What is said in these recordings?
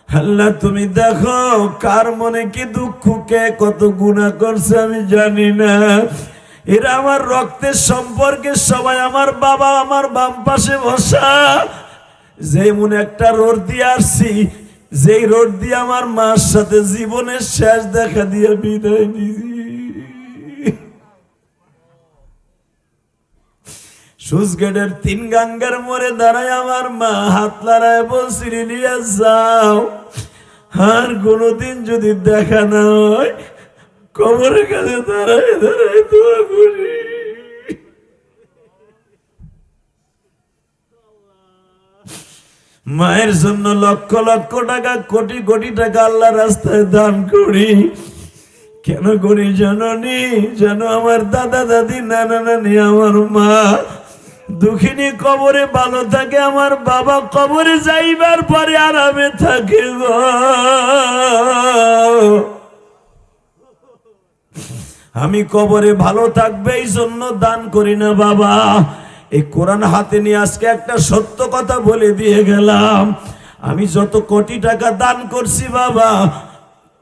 আল্লাহ তুমি দেখো কার মনে কি দুঃখ, কে কত গুনাহ করছে আমি জানি না। এরা আমার রক্তের সম্পর্কে সবাই, আমার বাবা আমার বাম পাশে বসা, যে মনে একটা রোড দিয়ে আসছি, যেই রোড দিয়ে আমার মার সাথে জীবনের শেষ দেখা দিয়ে বিদায় দিছি। সুস গেটের 3 গাঙ্গার মোড়ে দাঁড়ায় আমার মা হাত লড়ায় বলছিল নিয়ে যাও, আর কোনদিন যদি দেখা না হয় কবরের কাছে দাঁড়ায় দাঁড়ায় দোয়া করি। মায়ের জন্য লক্ষ লক্ষ টাকা, কোটি কোটি টাকা আল্লাহ রাস্তায় দান করি। কেন করি জানি? যেন আমার দাদা দাদি নানা নানি আমার মা দুঃখিনী কবরে ভালো থাকে, আমার বাবা কবরে যাইবার পরে আরামে থাকে গো। আমি কবরে ভালো থাকবে এই জন্য দান করি না বাবা। এই কোরআন হাতে নিয়ে আজকে একটা সত্য কথা বলে দিয়ে গেলাম। আমি যত কোটি টাকা দান করছি বাবা,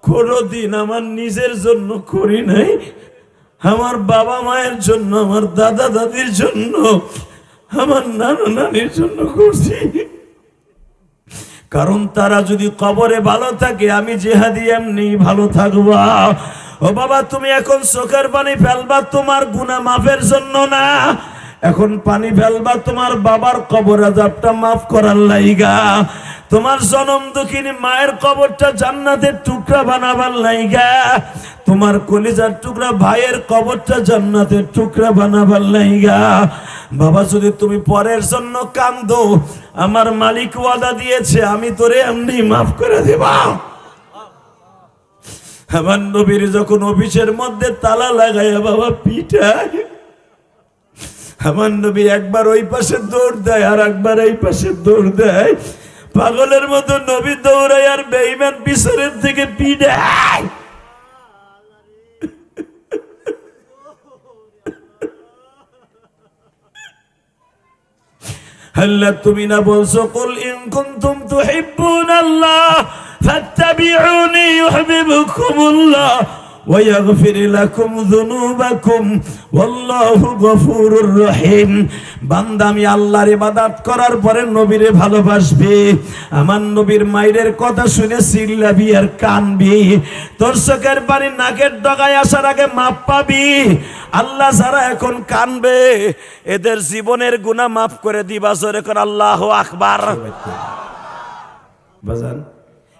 কোনদিন আমার নিজের জন্য করি নাই, আমার বাবা মায়ের জন্য, আমার দাদা দাদির জন্য, আমার নানা নানির জন্য করছি। কারণ তারা যদি কবরে ভালো থাকে, আমি জিহাদি এমনি ভালো থাকবা। ও বাবা, তুমি এখন চোখের পানি ফেলবা তোমার গুনাহ মাফের জন্য না, এখন পানি ফেলবা তোমার বাবার কবর আযাবটা মাফ করার লাইগা, তোমার জনম দুঃখিনী মায়ের কবরটা জান্নাতের টুকরা বানাবার লাইগা, তোমার কলিজার টুকরা ভাইয়ের কবরটা জান্নাতের টুকরা বানাবার লাইগা। বাবা, যদি তুমি পরের জন্য কান্দো, আমার মালিক ওয়াদা দিয়েছে আমি তোরে এমনি মাফ করে দেব। আমার নবীর যখন অফিসের মধ্যে তালা লাগাইয়া বাবা পিটায়, আমার নবী একবার ওই পাশে দৌড় দেয় আর একবার এই পাশে দৌড় দেয়, পাগলের মতো নবী দৌড়ায় আর বেঈমান পিছনের থেকে পিটায়। আল্লাহ তুমি না বলছো কুল ইন কুনতুম তুহিব্বুনাল্লাহ ফাত্তাবিউনি ইউহিব্বুকুমুল্লাহ ওয়া ইয়াগফির লাকুম যুনুবাকুম ওয়াল্লাহু গফুরুর রহিম। বান্দা আমি আল্লাহর ইবাদত করার পরে নবীরে ভালোবাসবে, আমার নবীর মায়ের কথা শুনে চিল্লাবি আর কানবি, তোর চোখের পানি নাকের ডগায় আসার আগে মাপ পাবি। আল্লাহ যারা এখন কানবে এদের জীবনের গুনাহ মাফ করে দিবা। জোরে করে আল্লাহু আকবার। বাজান,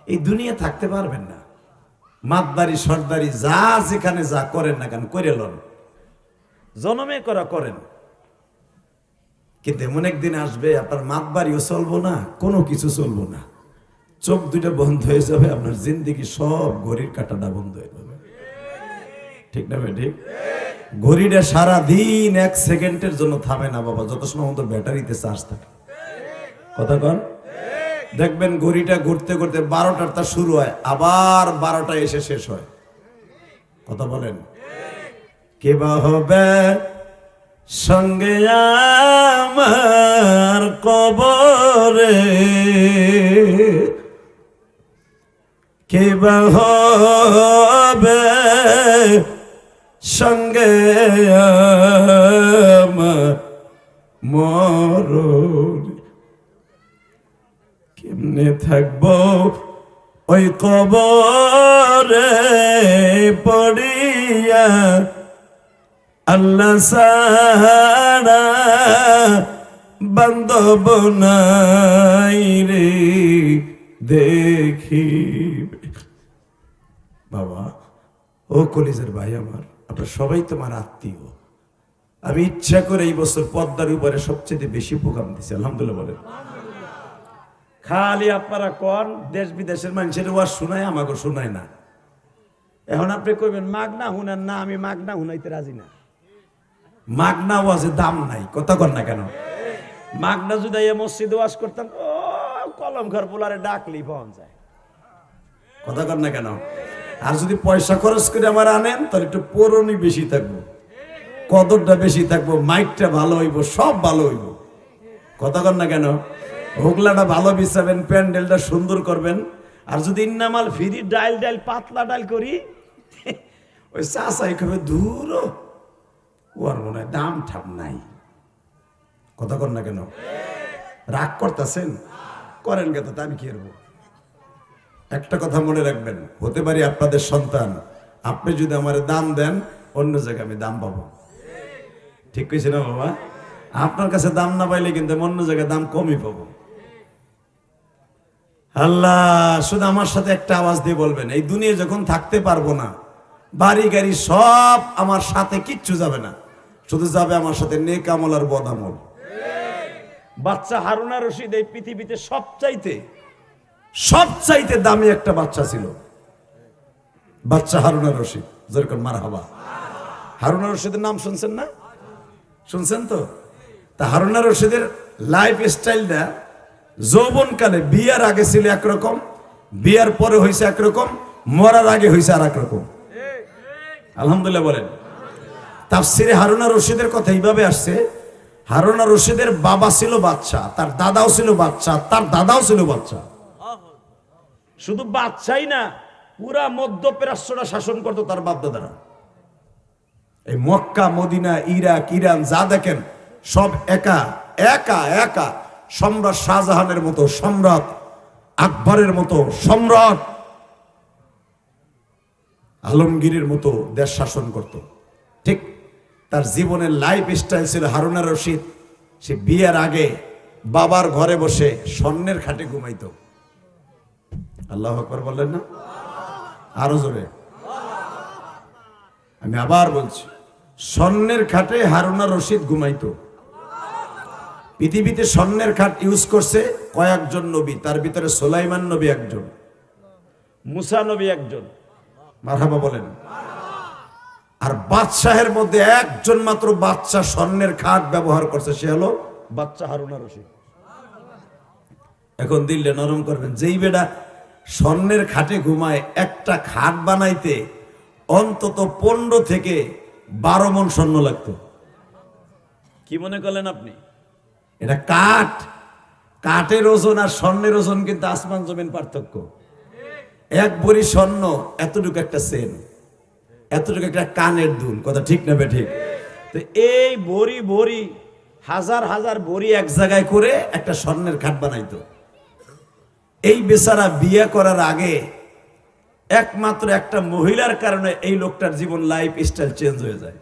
এই দুনিয়া থাকতে পারবেন না, মাতদারি সর্দারি যা যেখানে যা করেন না কেন করে লন, জনমে করা করেন, কিন্তু এমন একদিন আসবে আপনার মাতবাড়িও চলবো না, কোনো কিছু চলবো না, চোখ দুইটা বন্ধ হয়ে যাবে, আপনার জিন্দেগি সব ঘড়ির কাঁটাটা বন্ধ হয়ে যাবে। ঠিক না ভাই? ঠিক। ঘড়িটা সারাদিন 1 সেকেন্ডের জন্য থামে না বাবা, যত সময় আমাদের ব্যাটারিতে চার্জ থাকে। কথা কন, দেখবেন ঘড়িটা ঘুরতে ঘুরতে 12টার তা শুরু হয়, আবার 12টায় এসে শেষ হয়। কথা বলেন, কে বা হবে সঙ্গে আমার কবরে, কে বা হবে সঙ্গে আমার মরণে, কেমনে থাকবো ওই কবরে পড়িয়া, আল্লাহ ছাড়া বান্ধব নাই রে দেখিবে। বাবা, ও কলিজার ভাই আমার, আপনারা সবাই তোমার আত্মীয়। আমি ইচ্ছা করে এই বছর পদ্মার উপরে সবচেয়ে বেশি প্রোগ্রাম দিচ্ছি, আলহামদুলিল্লাহ বলেন। খালি আপনারা কন দেশ বিদেশের মানুষের ওয়াজ শোনায়, আমাকে শোনায় না। এখন আপনি কইবেন মাগনা হুনেন না, আমি মাগনা হুনাইতে রাজি না। মাগনা ওয়াজে দাম নাই, কথা কর না কেন? মাগনা যদি এই মসজিদে ওয়াজ করতাম, ও কলম ঘর পোলারে ডাকলি পাওয়া যায়, কথা কর না কেন? আর যদি পয়সা খরচ করে আমার আনেন, তাহলে একটু পৌরনি বেশি থাকবো, কদরটা বেশি থাকবো, মাইকটা ভালো হইব, সব ভালো হইব, কথা কর না কেন? হোগলাটা ভালো বিছাবেন, প্যান্ডেলটা সুন্দর করবেন, আর যদি ইন্নামাল ফিরি ডাইল ডাইল পাতলা ডাইল করি, ওই চাষাই কবে দূর, ওর মনে হয় দাম ঠাম নাই। কথা কর না কেন? রাগ করতেছেন? করেন কে, তো আমি কি করবো? একটা কথা মনে রাখবেন, হতে পারি আপনাদের সন্তান, আপনি যদি আমার দাম দেন অন্য জায়গায় আমি দাম পাবো। ঠিক কইছি না বাবা? আপনার কাছে দাম না পাইলে কিন্তু অন্য জায়গায় দাম কমই পাবো। আল্লাহ, শুধু আমার সাথে একটা আওয়াজ দিয়ে বলবেন, এই দুনিয়া যখন থাকতে পারবো না, বাড়ি গাড়ি সব আমার সাথে, কিচ্ছু যাবে না, শুধু যাবে আমার সাথে নেক আমল আর বদ আমল। বাচ্চা হারুনা রশিদ এই পৃথিবীতে সবচাইতে দামি একটা বাচ্চা ছিল, বাচ্চা হারুনা রশিদ। যেরকম মারহাবা। হারুনা রশিদের নাম শুনছেন না? শুনছেন তো? তা হারুনা রশিদের লাইফ স্টাইলটা যৌবনকালে বিয়ার আগে ছিল একরকম, বিয়ার পরে হয়েছে একরকম, মরার আগে হয়েছে আর একরকম। আলহামদুলিল্লাহ বলেন। তাফসিরে হারুনা রশিদের কথা এইভাবে আসছে, হারুনা রশিদের বাবা ছিল বাচ্চা, তার দাদাও ছিল বাচ্চা, তার দাদাও ছিল বাচ্চা। শুধু বাচ্চাই না, পুরা মধ্যপ্রাচ্যটা শাসন করতো তার বাপ দাদারা। এই মক্কা, মদিনা, ইরাক, ইরান যা দেখেন সব একা একা একা সম্রাট শাহজাহানের মতো, সম্রাট আকবরের মতো, সম্রাট আলমগীরের মতো দেশ শাসন করত। ঠিক তার জীবনের লাইফ স্টাইল ছিল হারুনা রশিদ। সে বিয়ের আগে বাবার ঘরে বসে স্বর্ণের খাটে ঘুমাইতো। আল্লাহু আকবার বললেন না? আরো জোরে। আমি আবার বলছি, স্বর্ণের খাটে হারুনা রশিদ ঘুমাইতো। পৃথিবীতে স্বর্ণের খাট ইউজ করছে কয়েকজন নবী, তার ভিতরে সুলাইমান নবী একজন, মুসা নবী একজন। মারহাবা বলেন। আর বাদশাহের মধ্যে একজন মাত্র বাচ্চা স্বর্ণের খাট ব্যবহার করছে, সে হলো বাচ্চা হারুনা রশিদ। এখন দিলে নরম করবেন, যেই বেটা স্বর্ণের খাটে ঘুমায়, একটা খাট বানাইতে অন্তত 15 থেকে 12 মণ স্বর্ণ লাগতো। কি মনে করলেন আপনি? এটা কাঠ, কাঠের ওজন আর স্বর্ণের ওজন কিন্তু আসমান জমিন পার্থক্য। এক ভরি স্বর্ণ এতটুকু একটা চেন, এতটুকু একটা কানের দুল। কথা ঠিক না বে ঠিক? তো এই ভরি ভরি হাজার হাজার ভরি এক জায়গায় করে একটা স্বর্ণের খাট বানাইতো। এই বেচারা বিয়ে করার আগে একমাত্র একটা মহিলার কারণে এই লোকটার জীবন, লাইফ স্টাইল চেঞ্জ হয়ে যায়।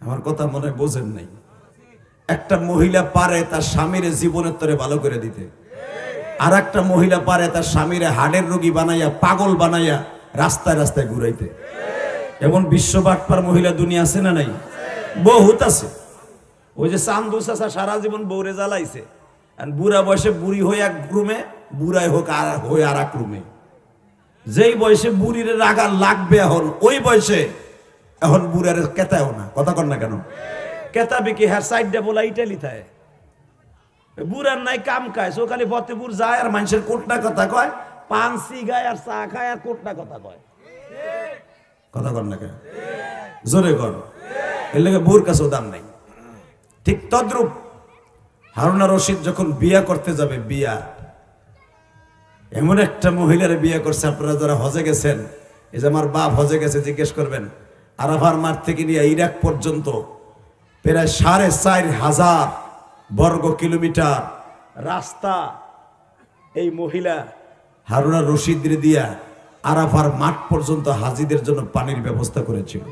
আমার কথা মনে হয় বোঝেন নাই। একটা মহিলা পারে তার স্বামীর জীবনের তরে ভালো করে দিতে, আর একটা মহিলা পারে তার স্বামীর হাড়ের রোগী বানাইয়া, পাগল বানাইয়া রাস্তায় রাস্তায় ঘুরাইতে। এমন বিশ্ব বাটপার মহিলা দুনিয়া আছে না নাই? বহুত আছে। ওই যে চান্দু চাচা সারা জীবন বউরে জ্বালাইছে, আর বুড়া বয়সে বুড়ি হয়ে এক রুমে, বুড়াই হোক আর হয়ে আর এক রুমে। যেই বয়সে বুড়ির রাগা লাগবে এখন, ওই বয়সে এখন বুড়ার কেতাও না। কথা কর না কেন? কেতাবি কি হ্যার সাইডটা বলা ইটালি থাকে। বুড়ার নাই কাম খায়, সো খালি ফতেপুর যায় আর মানুষের কোটনা কথা কয়, পান সিগায় আর চা খায় আর কোটনা কথা কয়। কথা কর না কেন? জোরে কর। এর লেগে বুর কাছেও দাম নাই। ঠিক তদ্রূপ হারুনা রশিদ যখন বিয়া করতে যাবে, বিয়া এমন একটা মহিলার বিয়ে করছে। আপনারা যারা হজে গেছেন, এই যে আমার বাপ হজে গেছে, জিজ্ঞেস করবেন, আরাফার মাঠ থেকে নিয়ে ইরাক পর্যন্ত প্রায় 4,500 বর্গ কিলোমিটার রাস্তা এই মহিলা হারুনা রশিদের দিয়া আরাফার মাঠ পর্যন্ত হাজিদের জন্য পানির ব্যবস্থা করেছিল।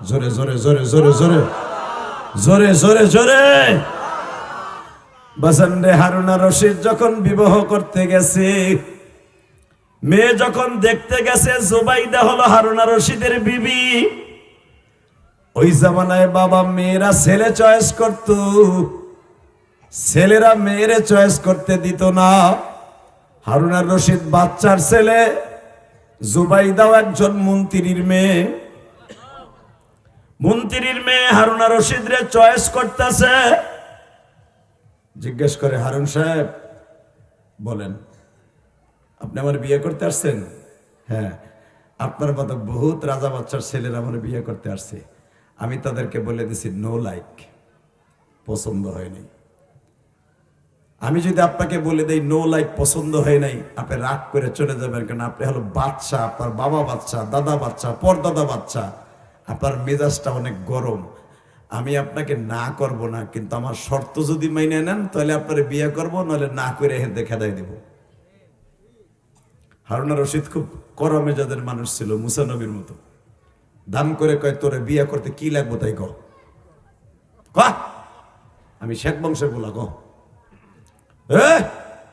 জোরে জোরে জোরে জোরে জোরে জোরে জোরে জোরে বাসানরে। হারুনা রশিদ যখন বিবাহ করতে গেছে, মেয়ে যখন দেখতে গেছে, জুবাইদা হলো হারুনা রশিদের বিবি। ওই জামানায় বাবা মেয়েরা ছেলে চয়েস করত, ছেলেরা মেয়েরে চয়েস করতে দিত না। হারুনা রশিদ বাচ্চার ছেলে, জুবাইদাও একজন মন্ত্রীর মেয়ে। মন্ত্রীর মেয়ে হারুনা রশিদ রে চয়েস করতেছে। জিজ্ঞেস করে, হারুন সাহেব বলেন, আপনি আমার বিয়ে করতে আসছেন? হ্যাঁ, আপনার মতো বহুত রাজা বাচ্চার ছেলেরা আমার বিয়ে করতে আসছে। আমি তাদেরকে বলে দিছি নো লাইক, পছন্দ হয়নি। আমি যদি আপনাকে বলে দেই নো লাইক পছন্দ হয় নাই, আপনি রাগ করে চলে যাবেন, কারণ আপনি হলো বাচ্চা, আপনার বাবা বাচ্চা, দাদা বাচ্চা, পরদাদা বাচ্চা, আপনার মেজাজটা অনেক গরম। আমি আপনাকে না করব না, কিন্তু আমার শর্ত যদি মাইনে নেন তাহলে আপনার বিয়ে করব, নাহলে না করে হেঁটে খেদাই দিব। হারুন রশিদ খুব করম মেজাজের মানুষ ছিল, মুসা নবীর মতো। দাম করে কয় তোরে বিয়ে করতে কি লাগবো তাই ক, আমি শেখ বংশের বলা ক,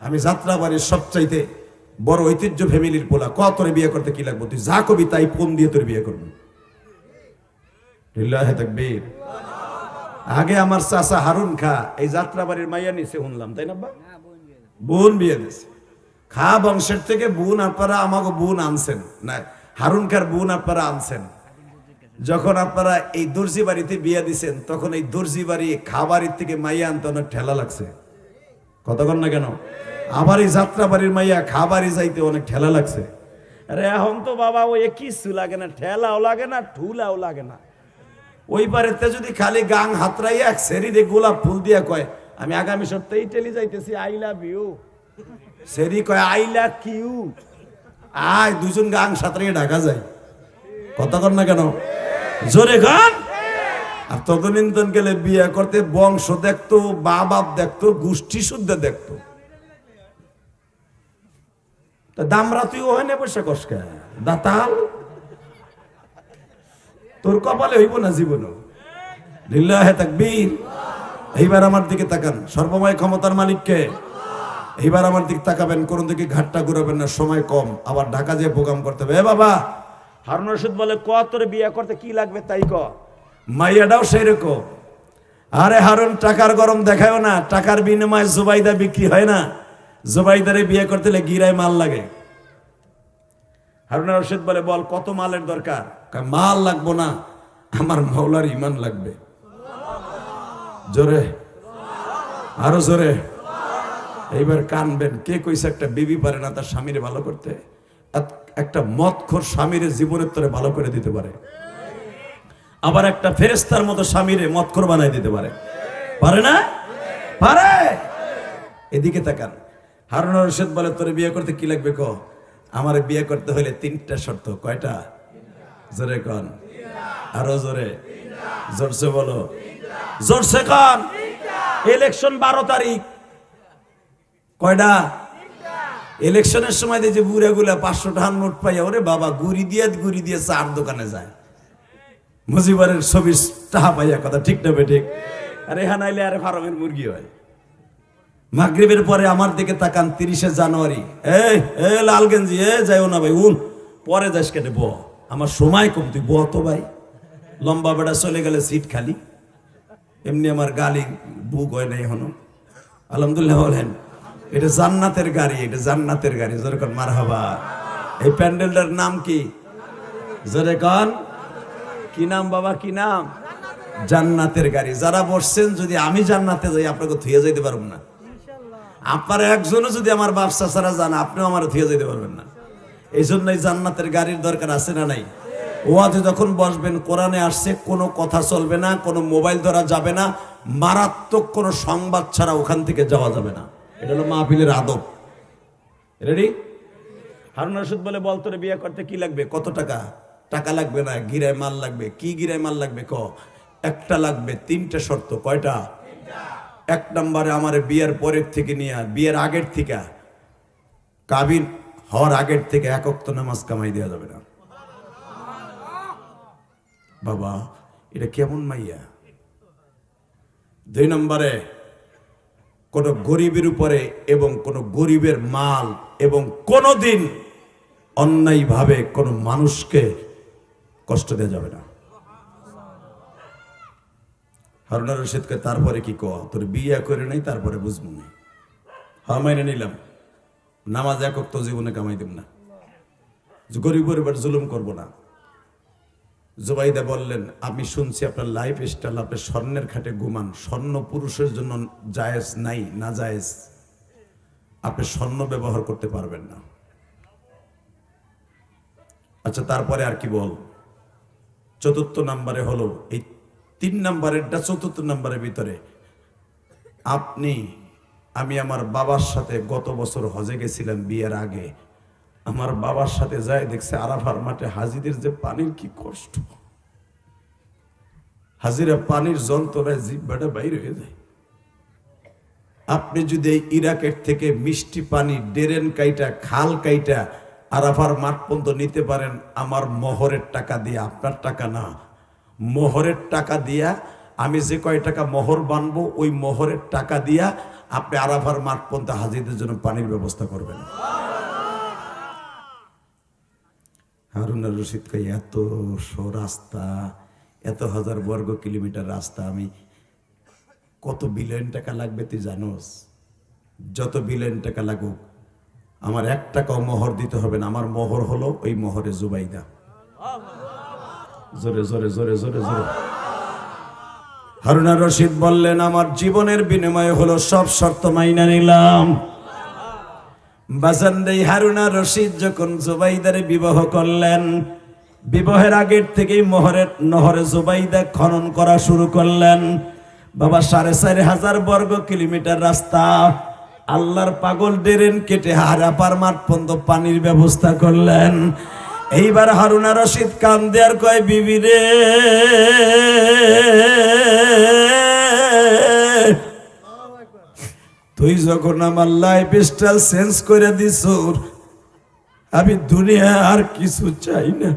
আমি যাত্রাবাড়ির সবচাইতে বড় ঐতিহ্য ফ্যামিলির পোলা, ক তোরে বিয়ে করতে কি লাগবো, তুই যা কবি তাই ফোন দিয়ে তোর বিয়ে করবি। তাকবীর। আগে আমার চাচা হারুন খা এই যাত্রাবাড়ির মাইয়া নিছে শুনলাম, তাই না? বোন বিয়ে দিছে। খা বংশের থেকে বোন আপনারা আমাকে বোন আনছেন না, হারুন খার বোন আপনারা আনছেন। যখন আপনারা এই দর্জি বাড়িতে বিয়ে দিছেন, তখন এই দর্জি বাড়ি খাবারের থেকে মাইয়া আনতে অনেক ঠেলা লাগছে, কতক্ষণ না কেন? আবার এই যাত্রা বাড়ির মাইয়া খাবারই যাইতে অনেক ঠেলা লাগছে। আরে এখন তো বাবা ওই কিছু লাগে না, ঠেলাও লাগে না, ঠুলাও লাগে না। ওই বাড়িতে যদি খালি গাং হাতরাইয়া এক সেরি দিয়ে গোলাপ ফুল দিয়া কয় আমি আগামী সপ্তাহে ইটালি যাইতেছি, আই লাভ ইউ, সেরি কয় আই লাভ ইউ, আয় দুজন গাং সাঁতরিয়ে ঢাকা যায়, কতক্ষণ না কেন? জোরে গান। আর তদনীন্তন গেলে বিয়ে করতে বংশ দেখতো, বাপ দেখতো, গোষ্ঠী শুদ্ধ দেখতো। দামরা তুই ওখানে না বসে কসকা দাতাল, তোর কপালে হইব না জীবন। লিল্লাহে তাকবীর। এইবার আমার দিকে তাকান, সর্বময় ক্ষমতার মালিককে। এইবার আমার দিকে তাকাবেন, কোন দিকে ঘাটটা ঘুরাবেন না, সময় কম, আবার ঢাকা যেয়ে প্রোগ্রাম করতে হবে। বাবা হারুন রশিদ বলে ক তোর বিয়ে করতে কি লাগবে তাই ক। মাইয়াটাও সেই রকম। আরে হারুন টাকার গরম দেখায়ও না, টাকার বিনিময়ে জুবাইদা বিক্রি হয় না, জুবাইদারে বিয়ে করতে হলে গিরায় মাল লাগে। হারুন রশিদ বলে বল কত মালের দরকার? মাল লাগবো না, আমার মাওলার ইমান লাগবে। জোরে, আরো জোরে। এইবার কানবেন। কে কইছে একটা বিবি পারে না তার স্বামীরে ভালো করতে? একটা মদখোর স্বামীর জীবনের তরে ভালো করে দিতে পারে, আবার একটা ফেরেশতার মতো স্বামীরে মদখোর বানাই দিতে পারে, পারে না? পারে। এদিকে তাকান। হারুন রশিদ বলে তোরে বিয়ে করতে কি লাগবে ক। আমার বিয়ে করতে হলে 3টা শর্ত। কয়টা? জোরে কন, আরো জোরে, জোরসে বলো, জোরসে কন। ইলেকশন 12 তারিখ। কয়টা? ইলেকশনের সময় যে বুড়া গুলা 500 টাকার নোট পাইয়া ওরে বাবা গুড়ি দিয়ে চার দোকানে যায়, মুজিবারের 24 টাকা পাইয়া, কথা ঠিক না ঠিক? আরে হ্যাঁ, নাইলে আরে ফার্মের মুরগি হয়। মাগরিবের পরে আমার দিকে তাকান, 30শে জানুয়ারি। এই লাল গেঞ্জি, যাইও না ভাই, উন পরে যাস কেটে ব, আমার সময় কম, তুই ব তো ভাই। লম্বা বেড়া চলে গেলে সিট খালি, এমনি আমার গালি বুক হয় নাই এখনো। আলহামদুলিল্লাহ বলেন। এটা জান্নাতের গাড়ি, এটা জান্নাতের গাড়ি। জোরে কন মারহাবা। এই প্যান্ডেলটার নাম কি? জোরে কন, কি নাম বাবা, কি নাম? জান্নাতের গাড়ি। যারা বসছেন, যদি আমি জান্নাতে যাই আপনাকে থুয়ে যাইতে পারবো না। আপনার একজনও যদি আমার ব্যবসা ছাড়া যান, আপনিও আমার থুয়ে যাইতে পারবেন না। এই জন্যই জান্নাতের গাড়ির দরকার আছে না নাই? ওয়াজে যখন বসবেন, কোরআনে আসছে কোনো কথা চলবে না, কোনো মোবাইল ধরা যাবে না, মারাত্মক কোনো সংবাদ ছাড়া ওখান থেকে যাওয়া যাবে না। এটা হলো মাহফিলের আদব। রেডি? হারুন রশিদ বলে বল তোরে বিয়ে করতে কি লাগবে? কত টাকা? টাকা লাগবে না, গিরায় মাল লাগবে। কি গিরায় মাল লাগবে ক? একটা লাগবে। 3টা শর্ত। কয়টা? 1 নম্বরে আমার বিয়ের পরের থেকে নিয়ে বিয়ের আগের থেকে, কাবিন হওয়ার আগের থেকে 1 ওয়াক্ত নামাজ কামাই দেওয়া যাবে না। বাবা এটা কেমন মাইয়া? 2 নম্বরে কোন গরিবের উপরে এবং কোন গরিবের মাল এবং কোনদিন অন্যায়ভাবে কোন মানুষকে কষ্ট দেওয়া যাবে না। হারুন রশিদকে তারপরে কি কো? তোর বিয়ে করে নাই তারপরে বুঝবো না। হ্যাঁ মাইনে নিলাম, নামাজ 1 ওয়াক্ত জীবনে কামাই দেব না, গরিব পরিবার জুলুম করবো না। জুবাইদা বললেন আমি শুনছি আপনার লাইফ স্টাইল, আপনি স্বর্ণের খাটে ঘুমান, স্বর্ণ পুরুষের জন্য জায়েজ নাই, না জায়েজ, আপনি স্বর্ণ ব্যবহার করতে পারবেন না। আচ্ছা তারপরে আর কি বল? 4র্থ নম্বরে হলো এই 3 নম্বরেরটা 4র্থ নম্বরের ভিতরে আপনি আমি আমার বাবার সাথে গত বছর হজে গেছিলাম বিয়ের আগে। আমার বাবার সাথে যাই দেখছে আরাফার মাঠে হাজিদের যে পানির কি কষ্ট, হাজিরা পানির যন্ত্রণায় জিহ্বাটা বাইরে হয়ে যায়। আপনি যদি এই ইরাকের থেকে মিষ্টি পানি ডেরেন কাইটা খাল কাইটা আরাফার মাঠ পর্যন্ত নিতে পারেন আমার মোহরের টাকা দিয়ে, আপনার টাকা না, মোহরের টাকা দিয়া, আমি যে কয় টাকা মোহর বানবো ওই মোহরের টাকা দিয়া আপনি আরাফার মাঠ পর্যন্ত হাজিদের জন্য পানির ব্যবস্থা করবেন। হারুন আর রশিদ কই এত রাস্তা, এত হাজার বর্গ কিলোমিটার রাস্তা, আমি কত বিলিয়ন টাকা লাগবে তুই জানোস? যত বিলিয়ন টাকা লাগুক আমার 1 টাকাও মোহর দিতে হবে না। আমার মোহর হলো ওই মোহরে জুবাইদা। জোরে জোরে জোরে জোরে জোরে। হারুন আর রশিদ বললেন আমার জীবনের বিনিময়ে হলো সব শর্ত মাইনা নিলাম। বাজানদেই হারুন আর রশিদ যখন জুবাইদারে বিবাহ করলেন, বিবাহের আগের থেকেই নহরে জুবাইদা খনন করা শুরু করলেন। বাবা 4,500 বর্গ কিলোমিটার রাস্তা, আল্লাহর পাগল ডেরেন কেটে আরাফার মাঠ পর্যন্ত পানির ব্যবস্থা করলেন। এইবার হারুন আর রশিদ কান্দে আর কয় বিবি রে, তুই যখন আমার লাইফ স্টাইল চেঞ্জ করে দিস, আমি দুনিয়া আর কিছু চাই না,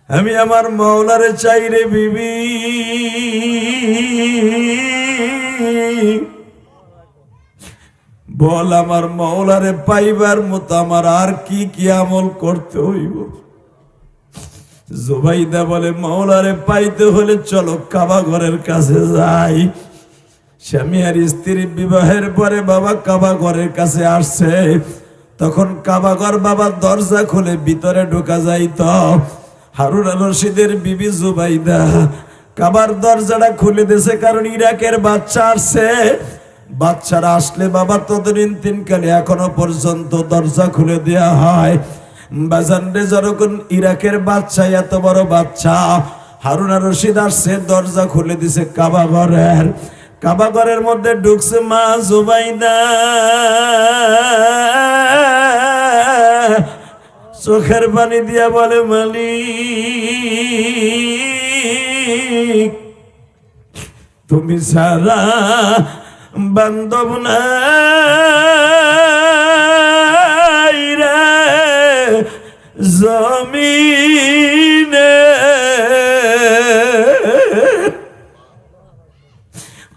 আমি আমার মাওলারে চাই রে বিবি। বল আমার মাওলারে পাইবার মতো আমার আর কি কি আমল করতে হইব? জুবাইদা বলে মাওলারে পাইতে হলে চলো কাবা ঘরের কাছে যাই। স্বামী আর স্ত্রী বিবাহের পরে বাবা কাবা ঘরের কাছে আসছে, তখন কাবা ঘর বাবা দরজা খুলে ভিতরে ঢোকা যাইত। হারুন আর রশিদের বিবি জুবাইদা কাবার দরজাটা খুলে দিয়েছে, কারণ ইরাকের বাচ্চা আসছে। বাচ্চারা আসলে বাবা ততদিন 3 কালে এখনো পর্যন্ত দরজা খুলে দেয়া হয়। বাজানরে যখন ইরাকের বাচ্চা, এত বড় বাচ্চা, হারুন আর রশিদ আসছে, দরজা খুলে দিছে কাবা ঘরের। কাবা ঘরের মধ্যে ঢুকছে মা জুবাইদা, চোখের পানি দিয়া বলে মালিক তুমি সারা বান্ধব নাই রে জমিনে,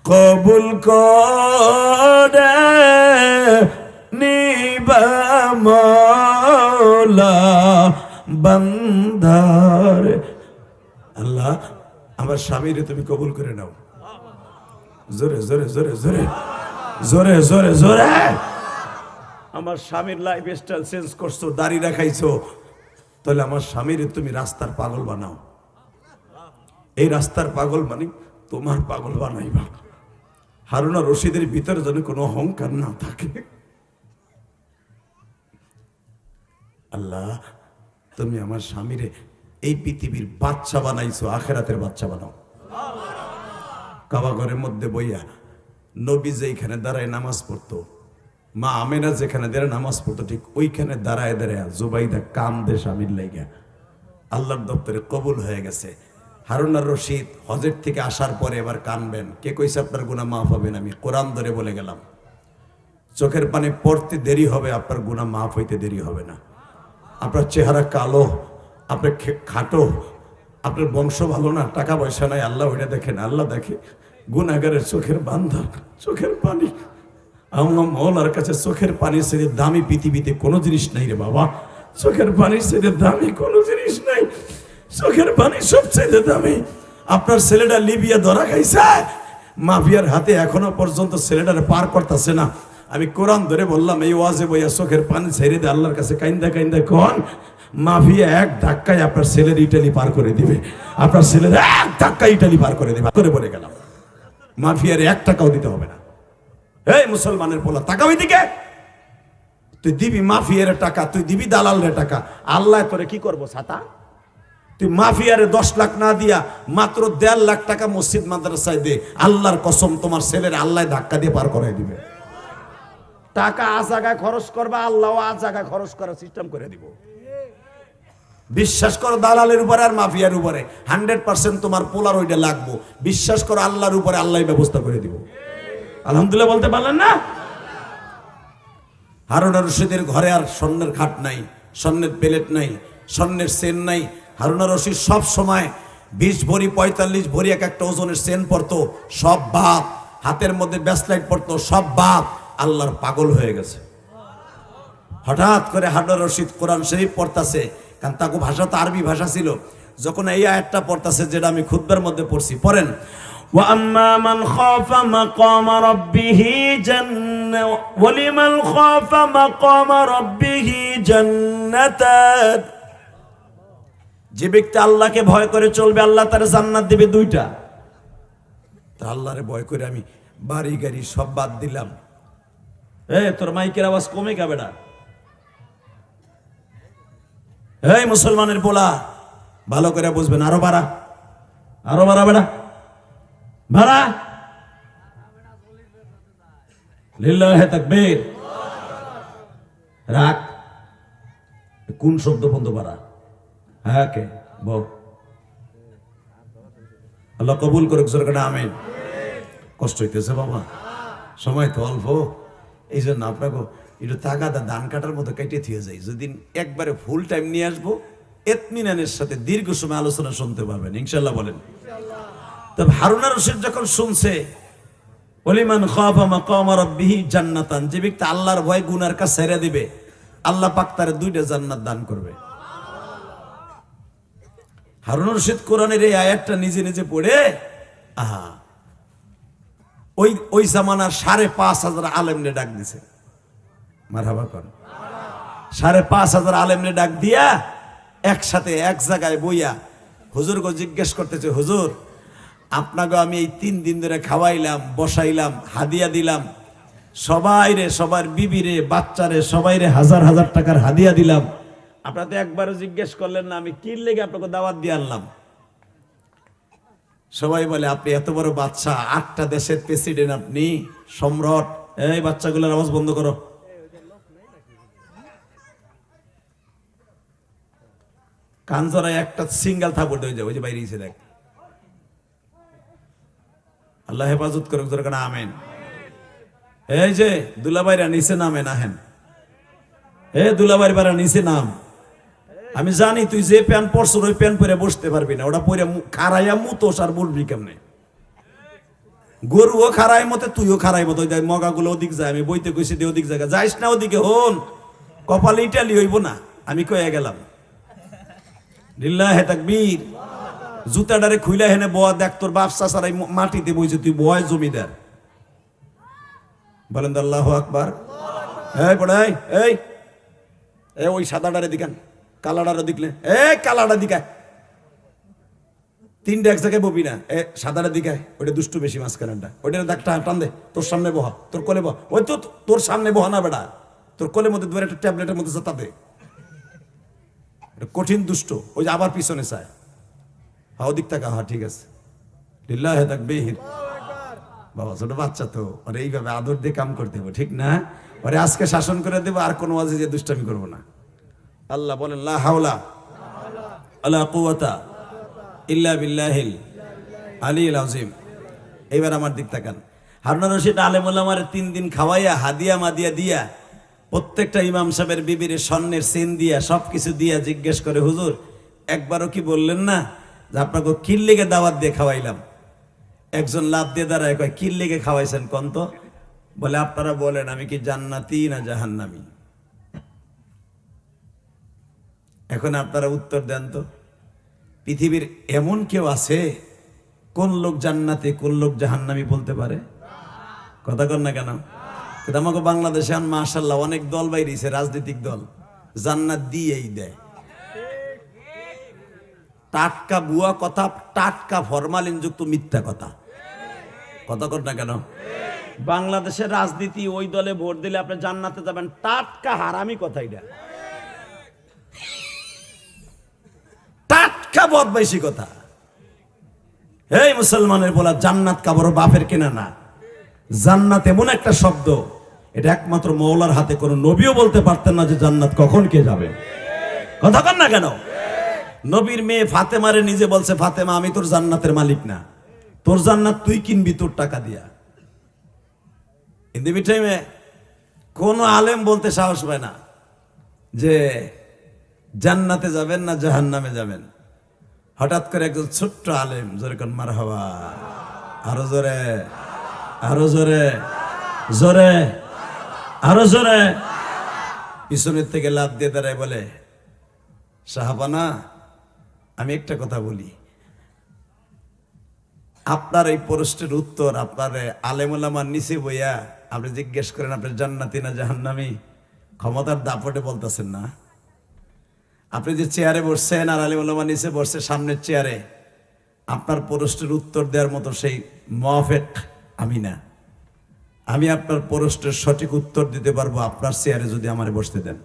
কবুল করে নিবা মওলা বান্দার। আল্লাহ আমার স্বামীরে তুমি কবুল করে নাও। জোরে জোরে জোরে জোরে জোরে জোরে জোরে। আমার স্বামীর লাইফ স্টাইল চেঞ্জ করছো, দাড়ি রাখাইছো, তাহলে আমার স্বামীরে তুমি রাস্তার পাগল বানাও। এই রাস্তার পাগল মানে তোমার পাগল বানাইবা। হারুন আর রশিদের ভিতরে যেন কোনো অহংকার না থাকে। আল্লাহ তুমি আমার স্বামীরে এই পৃথিবীর বাচ্চা বানাইছো, আখেরাতের বাচ্চা বানাও। কাবা ঘরের মধ্যে বইয়া নবী যেখানে দাঁড়ায় নামাজ পড়তো, মা আমেনা যেখানে দাঁড়ায় নামাজ পড়তো, ঠিক ওইখানে দাঁড়ায় দাঁড়ায় জুবাইদা কান্দে স্বামীর লাইগা। আল্লাহর দপ্তরে কবুল হয়ে গেছে। হারুন আর রশিদ হজের থেকে আসার পরে এবার কানবেন। কে কইছে আপনার গুনাহ মাফ হবে না? আমি কোরআন ধরে বলে গেলাম, চোখের পানি পড়তে দেরি হবে, আপনার গুনাহ মাফ হইতে দেরি হবে না। আপনার চেহারা কালো, আপনার খাটো, আপনার বংশ ভালো না, টাকা পয়সা নাই, আল্লাহ ওইটা দেখেন। আল্লাহ দেখে গুনাহগারের চোখের বান্ধা, চোখের পানি। আমার মওলার কাছে চোখের পানির চেয়ে দামি পৃথিবীতে কোনো জিনিস নাই রে বাবা। চোখের পানির চেয়ে দামি কোনো জিনিস নাই, চোখের পানি সবচেয়ে দামি। আপনার ছেলেটা লিবিয়া ধরা খাইছে, মাফিয়ার হাতে এখনো পর্যন্ত ছেলেটার পার করতেছে না। আমি কোরআন ধরে বললাম এই ওয়াজে বইয়া চোখের পানি ছেড়ে দে, আল্লাহর কাছে কাইন্দা কাইন্দা কোন মাফিয়া এক ধাক্কায় আপনার ছেলের ইটালি পার করে দিবে। আপনার ছেলের এক ধাক্কায় ইটালি পার করে দিবে করে বলে গেলাম। মাফিয়ার 1 টাকাও দিতে হবে না। এই মুসলমানের পোলা টাকা ওই দিকে, তুই দিবি মাফিয়ার টাকা, তুই দিবি দালালের টাকা, আল্লাহ তোরে কি করবো ছাতা? তুই মাফিয়ারে 10 লাখ না দিয়া মাত্র 1.5 লাখ টাকা মসজিদ মাদ্রাসায় দে, আল্লাহর কসম তোমার ছেলের আল্লাহ ধাক্কা দিয়ে পার করাই দিবে। টাকা আ জায়গায় খরচ করবা, আল্লাহ আ জায়গায় খরচ করার সিস্টেম করে দিব। বিশ্বাস করো দালালের উপরে আর মাফিয়ার উপরে 100% তোমার পোলার ওইটা লাগবো। বিশ্বাস করো আল্লাহর উপরে, আল্লাহ ব্যবস্থা করে দিব। আলহামদুলিল্লাহ বলতে পারলেন না? হারুন আর রশিদের ঘরে আর স্বর্ণের খাট নাই, স্বর্ণের প্লেট নাই, স্বর্ণের চেন নাই। হারুন আর রশিদ সব সময় 20 ভরি 45 ভরি এক একটা ওজনের চেন পরতো, সব বাদ। হাতের মধ্যে ব্যাসলাইট পরতো, সব বাদ। আল্লাহর পাগল হয়ে গেছে। হঠাৎ করে হারুন আর রশিদ কোরআন শরীফ পড়তাছে, কারণ তাকে ভাষা তো আরবি ভাষা ছিল। যখন এই আয়াতটা পড়তাছে, যেটা আমি খুতবার মধ্যে পড়ছি, পড়েন وَأَمَّا مَنْ خَافَ مَقَامَ رَبِّهِ جَنَّةٌ وَلِمَنْ خَافَ مَقَامَ رَبِّهِ جَنَّتَانِ। যে ব্যক্তি আল্লাহকে ভয় করে চলবে, আল্লাহ তার জান্নাত দিবে 2টা। তা আল্লাহরে ভয় করে আমি বাড়ি গাড়ি সব বাদ দিলাম। তোর মাইকের আওয়াজ কমে গে বেটা। এই মুসলমানের পোলা, ভালো করে বুঝবেন। আরো বাড়া, আরো বাড়া বেটা, বাড়া। লিল্লাহি তাকবীর। রাখ। কোন শব্দ বন্ধ বাড়া? হ্যাঁ কে বল। আল্লাহ কবুল করুক, জোরে আমিন। কষ্ট হইতেছে বাবা, সময় তো অল্প, এই জন্য আপনাকে একটু তাগাদা ধান কাটার মতো কেটে থিয়ে যাই। যদি একবারে ফুল টাইম নিয়ে আসবো, ইতমিনানের সাথে দীর্ঘ সময় আলোচনা শুনতে পারবেন ইনশাল্লাহ। বলেন। তবে হারুন আর রশিদ যখন শুনছে ওয়ালিমান খাফা মাকাম রাব্বিহি জান্নাতান, যে ব্যক্তি আল্লাহর ভয় গুনার কাজ ছেড়ে দিবে, আল্লাহ পাক তার 2টা জান্নাত দান করবে। হারুন আর রশিদ কোরআনের এই আয়াতটা নিজে নিজে পড়ে আহা ওই জামানার 5,500 আলেমরে ডাক দিছে। মারহাবা কর। 5,500 আলেমরে ডাক দিয়া একসাথে এক জায়গায় বইয়া হুজুরকে জিজ্ঞেস করতেছে, হুজুর আপনাকে আমি এই 3 দিন ধরে খাওয়াইলাম, বসাইলাম, হাদিয়া দিলাম, সবাইরে, সবার বিবিরে, বাচ্চারে, সবাইরে হাজার হাজার টাকার হাদিয়া দিলাম। আপনারা তো একবারও জিজ্ঞেস করলেন না আমি কি লেগে আপনাকে দাওয়াত দিয়ে আনলাম। সবাই বলে আপনি এত বড় বাদশা, 8টা দেশের প্রেসিডেন্ট, আপনি সম্রাট। এই বাচ্চাগুলোর আওয়াজ বন্ধ করো। কানজরায় একটা সিঙ্গেল থাপড় হয়ে যাবে, ওই যে বাইরে এসে দেখ। আল্লাহ হেফাজত করুক, জোরে কানা আমিন। এই যে দুলাভাইরা নিচে নামেন, আহেন। দুলাভাইর বারা নিচে নাম। আমি জানি তুই যে প্যান্ট পরছ ওই প্যান্ট পরে বসতে পারবি না, ওটা পরে খারাইয়া মুতোস আর বলবি কেমনে। গরুও খারাই মতে, তুইও খারাই মতো। মগাগুলো ওদিক যায়, আমি বইতে কইছি দে ওদিক জায়গা যাইস না, ওদিকে হন, কপালে ইটালি হইব না। আমি কয়ে গেলাম। লিল্লাহি তাকবীর। জুতাডারে খুইলা হেনে বয়া দেখ, তোর বাপ চাচার মাটিতে বইছে, তুই বয় জমিদার। বলেন তো আল্লাহু আকবার। এই পড়াই, এই ওই সাদাডারে দিকান, কালাডারে দিকলে, কালাডা দিকায় 3টা এক জায়গায় ববি না। সাদাটা দিকায়, ওইটা দুষ্টু বেশি মাঝখানটা, ওইটা একটা টান দে, তোর সামনে বহা, তোর কোলে বহা। ওই তো তোর সামনে বহা না বেড়া, তোর কোলের মধ্যে 2 একটা ট্যাবলেটের মধ্যে চাতা দে। কঠিন দুষ্ট, ওই যে আবার পিছনে চায়। হা ওদিক টাকা, হা ঠিক আছে। লিল্লাহি তাকবীর। বাবা ছোট বাচ্চা তো, ওরে এইভাবে আদর দিয়ে কাম করতে হবে, ঠিক না? ওরে আজকে শাসন করে দেবো, আর কোনো ওয়াজে যে দুষ্টামি করবো না। আল্লাহ বলেন লা হাওলা ওয়ালা কুওয়াতা ইল্লা বিল্লাহিল আলিয়্যিল আযীম। এবার আমার দিক তাকান। হারুন আর রশিদ আলেম ওলামারে 3 দিন খাওয়াইয়া হাদিয়া মাদিয়া দিয়া, প্রত্যেকটা ইমাম সাহেবের বিবির স্বর্ণের চেন দিয়া, সবকিছু দিয়া জিজ্ঞেস করে, হুজুর একবারও কি বললেন না যে আপনাকে কিল লেগে দাওয়াত দিয়ে খাওয়াইলাম? একজন লাভ দিয়ে দাঁড়ায় কয়, কিল লেগে খাওয়াইছেন কোন তো? বলে আপনারা বলেন আমি কি জান্নাতি না জাহান্নামী? এখন আপনারা উত্তর দেন তো। পৃথিবীর এমন কেউ আছে কোন লোক জান্নাতি কোন লোক জাহান্নামী বলতে পারে? কথা কর না কেন? কিন্তু আমাকে বাংলাদেশে মাশাআল্লাহ অনেক দল বাইরেছে, রাজনৈতিক দল, জান্নাত দিয়েই দেয়। টাটকা বুয়া কথা, টাটকা ফরমালিন যুক্ত মিথ্যা কথা। কথা কর না কেন? বাংলাদেশের রাজনীতি, ওই দলে ভোট দিলে আপনি জান্নাতে যাবেন, টাটকা হারামি কথা। এটা টাটকা এটা বদমাইশি কথা। এই মুসলমানের বলা জান্নাত কাবর বাপের কেনা না। জান্নাত এমন একটা শব্দ, এটা একমাত্র মওলার হাতে। কোনো নবীও বলতে পারতেন না যে জান্নাত কখন কে যাবে। কথা কন না কেন? নবীর মেয়ে ফাতেমারে নিজে বলছে, ফাতেমা আমি তোর জান্নাতের মালিক না, তোর জান্নাত তুই কিনবি তোর টাকা দিয়া। ইন টাইমে কোন আলেম বলতে সাহস পায় না যে জান্নাতে যাবেন না জাহান্নামে যাবেন। হঠাৎ করে একজন ছোট্ট আলেম, জোরে কোন মারহাবা, আরো জোরে, আরো জোরে, জোরে, আরো জোরে, পিছনের থেকে লাফ দিয়ে দাঁড়ায় বলে, সাহাবানা আমি একটা কথা বলি, আপনার এই প্রশ্নের উত্তর আপনার আলেমুলামার নিচে বইয়া আপনি জিজ্ঞেস করেন আপনি জান্নাতি না জাহান্নামী, ক্ষমতার দাপটে বলতেছেন না। আপনি যে চেয়ারে বসছেন আর আলেমুলামা নিচে বসছে সামনের চেয়ারে, আপনার প্রশ্নের উত্তর দেওয়ার মতো সেই মুয়াফিক আমি না। আমি আপনার প্রশ্নের সঠিক উত্তর দিতে পারবো আপনার চেয়ারে যদি আমারে বসতে দেন।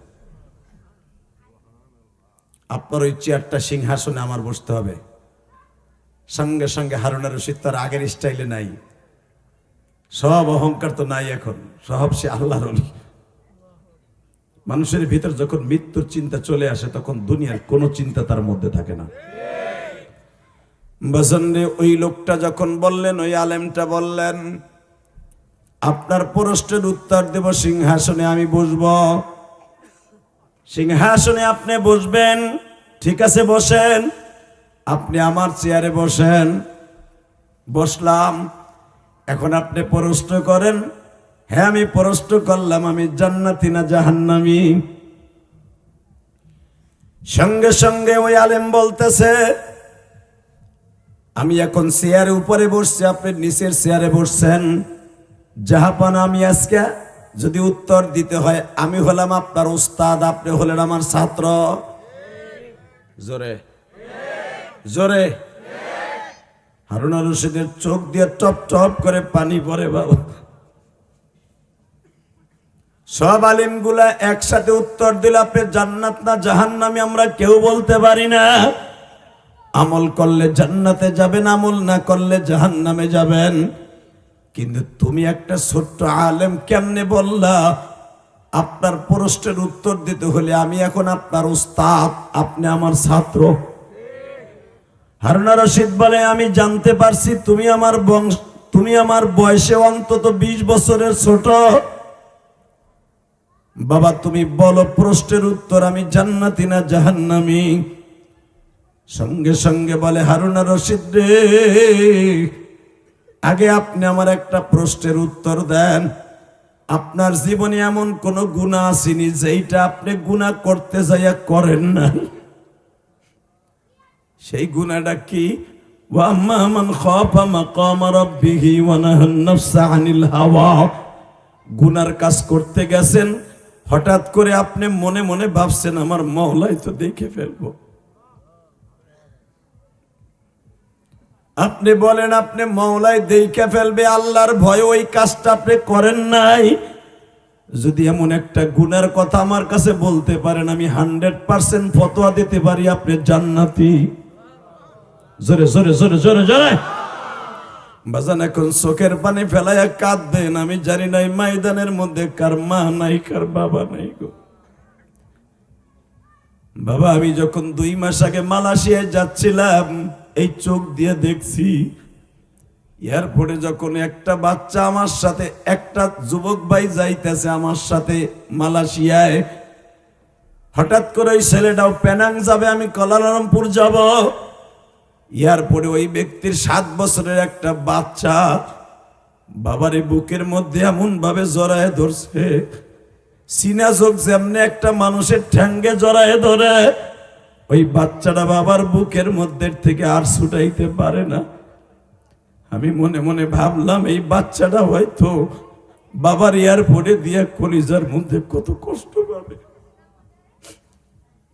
আপনার ওই চেয়ারটা সিংহাসনে আমার বসতে হবে। সঙ্গে সঙ্গে হারুন আর রশিদ তার আগের স্টাইলে নাই, সব অহংকার তো নাই এখন, সব সে আল্লাহর ওলি। মানুষের ভিতর যখন মৃত্যুর চিন্তা চলে আসে তখন দুনিয়ার কোনো চিন্তা তার মধ্যে থাকে না। বজন্নে ওই লোকটা যখন বললেন, ওই আলেমটা বললেন, আপনার প্রশ্নের উত্তর দেব সিংহাসনে আমি বসব। সিংহাসনে আপনি বসবেন, ঠিক আছে বসেন। আপনি আমার চেয়ারে বসেন। বসলাম। এখন আপনি প্রশ্ন করেন। হ্যাঁ আমি প্রশ্ন করলাম, আমি জান্নাতি না জাহান্নামী। সঙ্গে সঙ্গে ওই আলেম বলতেছে, আমি এখন চেয়ারের উপরে বসছি, আপনি নিচের চেয়ারে বসছেন। জাহাপান আমি আজকে যদি উত্তর দিতে হয়, আমি হলাম আপনার উস্তাদ, আপনি হলেন আমার ছাত্র। জোরে জোরে। হারুন আর রশিদের চোখ দিয়ে টপ টপ করে পানি পড়ে বাবা। সব আলিম গুলা একসাথে উত্তর দিল, আপনি জান্নাত না জাহান্নামী আমরা কেউ বলতে পারি না। আমল করলে জান্নাতে যাবেন, আমল না করলে জাহান্নামে যাবেন। কিন্তু তুমি একটা ছোট্ট আলেম কেমনে বললা আপনার প্রশ্নের উত্তর দিতে হলে আমি এখন আপনার উস্তাদ, আপনি আমার ছাত্র। হারুন আর রশিদ বলে, আমি জানতে পারছি তুমি আমার বয়সে অন্তত 20 বছরের ছোট। বাবা তুমি বলো প্রশ্নের উত্তর, আমি জান্নাতি না জাহান্নামী। সঙ্গে সঙ্গে বলে, হারুন আর রশিদ রে, আগে আপনি আমার একটা প্রশ্নের উত্তর দেন। আপনার জীবনে এমন কোন গুনাহ আসেনি যেইটা আপনি গুনাহ করতে যাইয়া করেন না? সেই গুনাহটা কি? ওয়া আম্মা মান খাফা মাকাম রাব্বিহি ওয়া নাহান নাফসা আনিল হাওয়া। গুনার কাজ করতে গেছেন, হঠাৎ করে আপনি মনে মনে ভাবছেন আমার মওলাই তো দেখে ফেলবো। আপনি বলেন আপনি মওলাই দেখে ফেলবে, আল্লাহর ভয়ে ওই কাজটা আপনি করেন নাই। যদি এমন একটা গুনার কথা আমার কাছে বলতে পারেন, আমি 100% ফতোয়া দিতে পারি আপনি জান্নাতি। জোরে জোরে জোরে জোরে জোরে বাজান। এখন চোখের পানি ফেলাইয়া কাঁদবেন। আমি জানি না এই ময়দানের মধ্যে কার মা নাই, কার বাবা নাই গো। বাবা আমি যখন 2 মাস আগে মালয়েশিয়ায় যাচ্ছিলাম, এই চোখ দিয়ে দেখছি এয়ারপোর্টে যখন একটা বাচ্চা আমার সাথে, একটা যুবক ভাই যাইতেছে আমার সাথে মালয়েশিয়ায়, হঠাৎ করে ওই ছেলেটাও পেনাং যাবে, আমি কুয়ালালামপুর যাব। এয়ারপোর্টে ওই ব্যক্তির 7 বছরের একটা বাচ্চা বাবারে বুকের মধ্যে এমন ভাবে জড়ায় ধরছে, সিনা চোখ যেমনি একটা মানুষের ঠ্যাঙ্গে জড়ায় ধরে, ওই বাচ্চাটা বাবার বুকের মধ্যে থেকে আর ছুটাইতে পারে না। আমি মনে মনে ভাবলাম এই বাচ্চাটা হয়তো বাবার এয়ারপোর্টে দিয়ে কলিজার মধ্যে কত কষ্ট পাবে।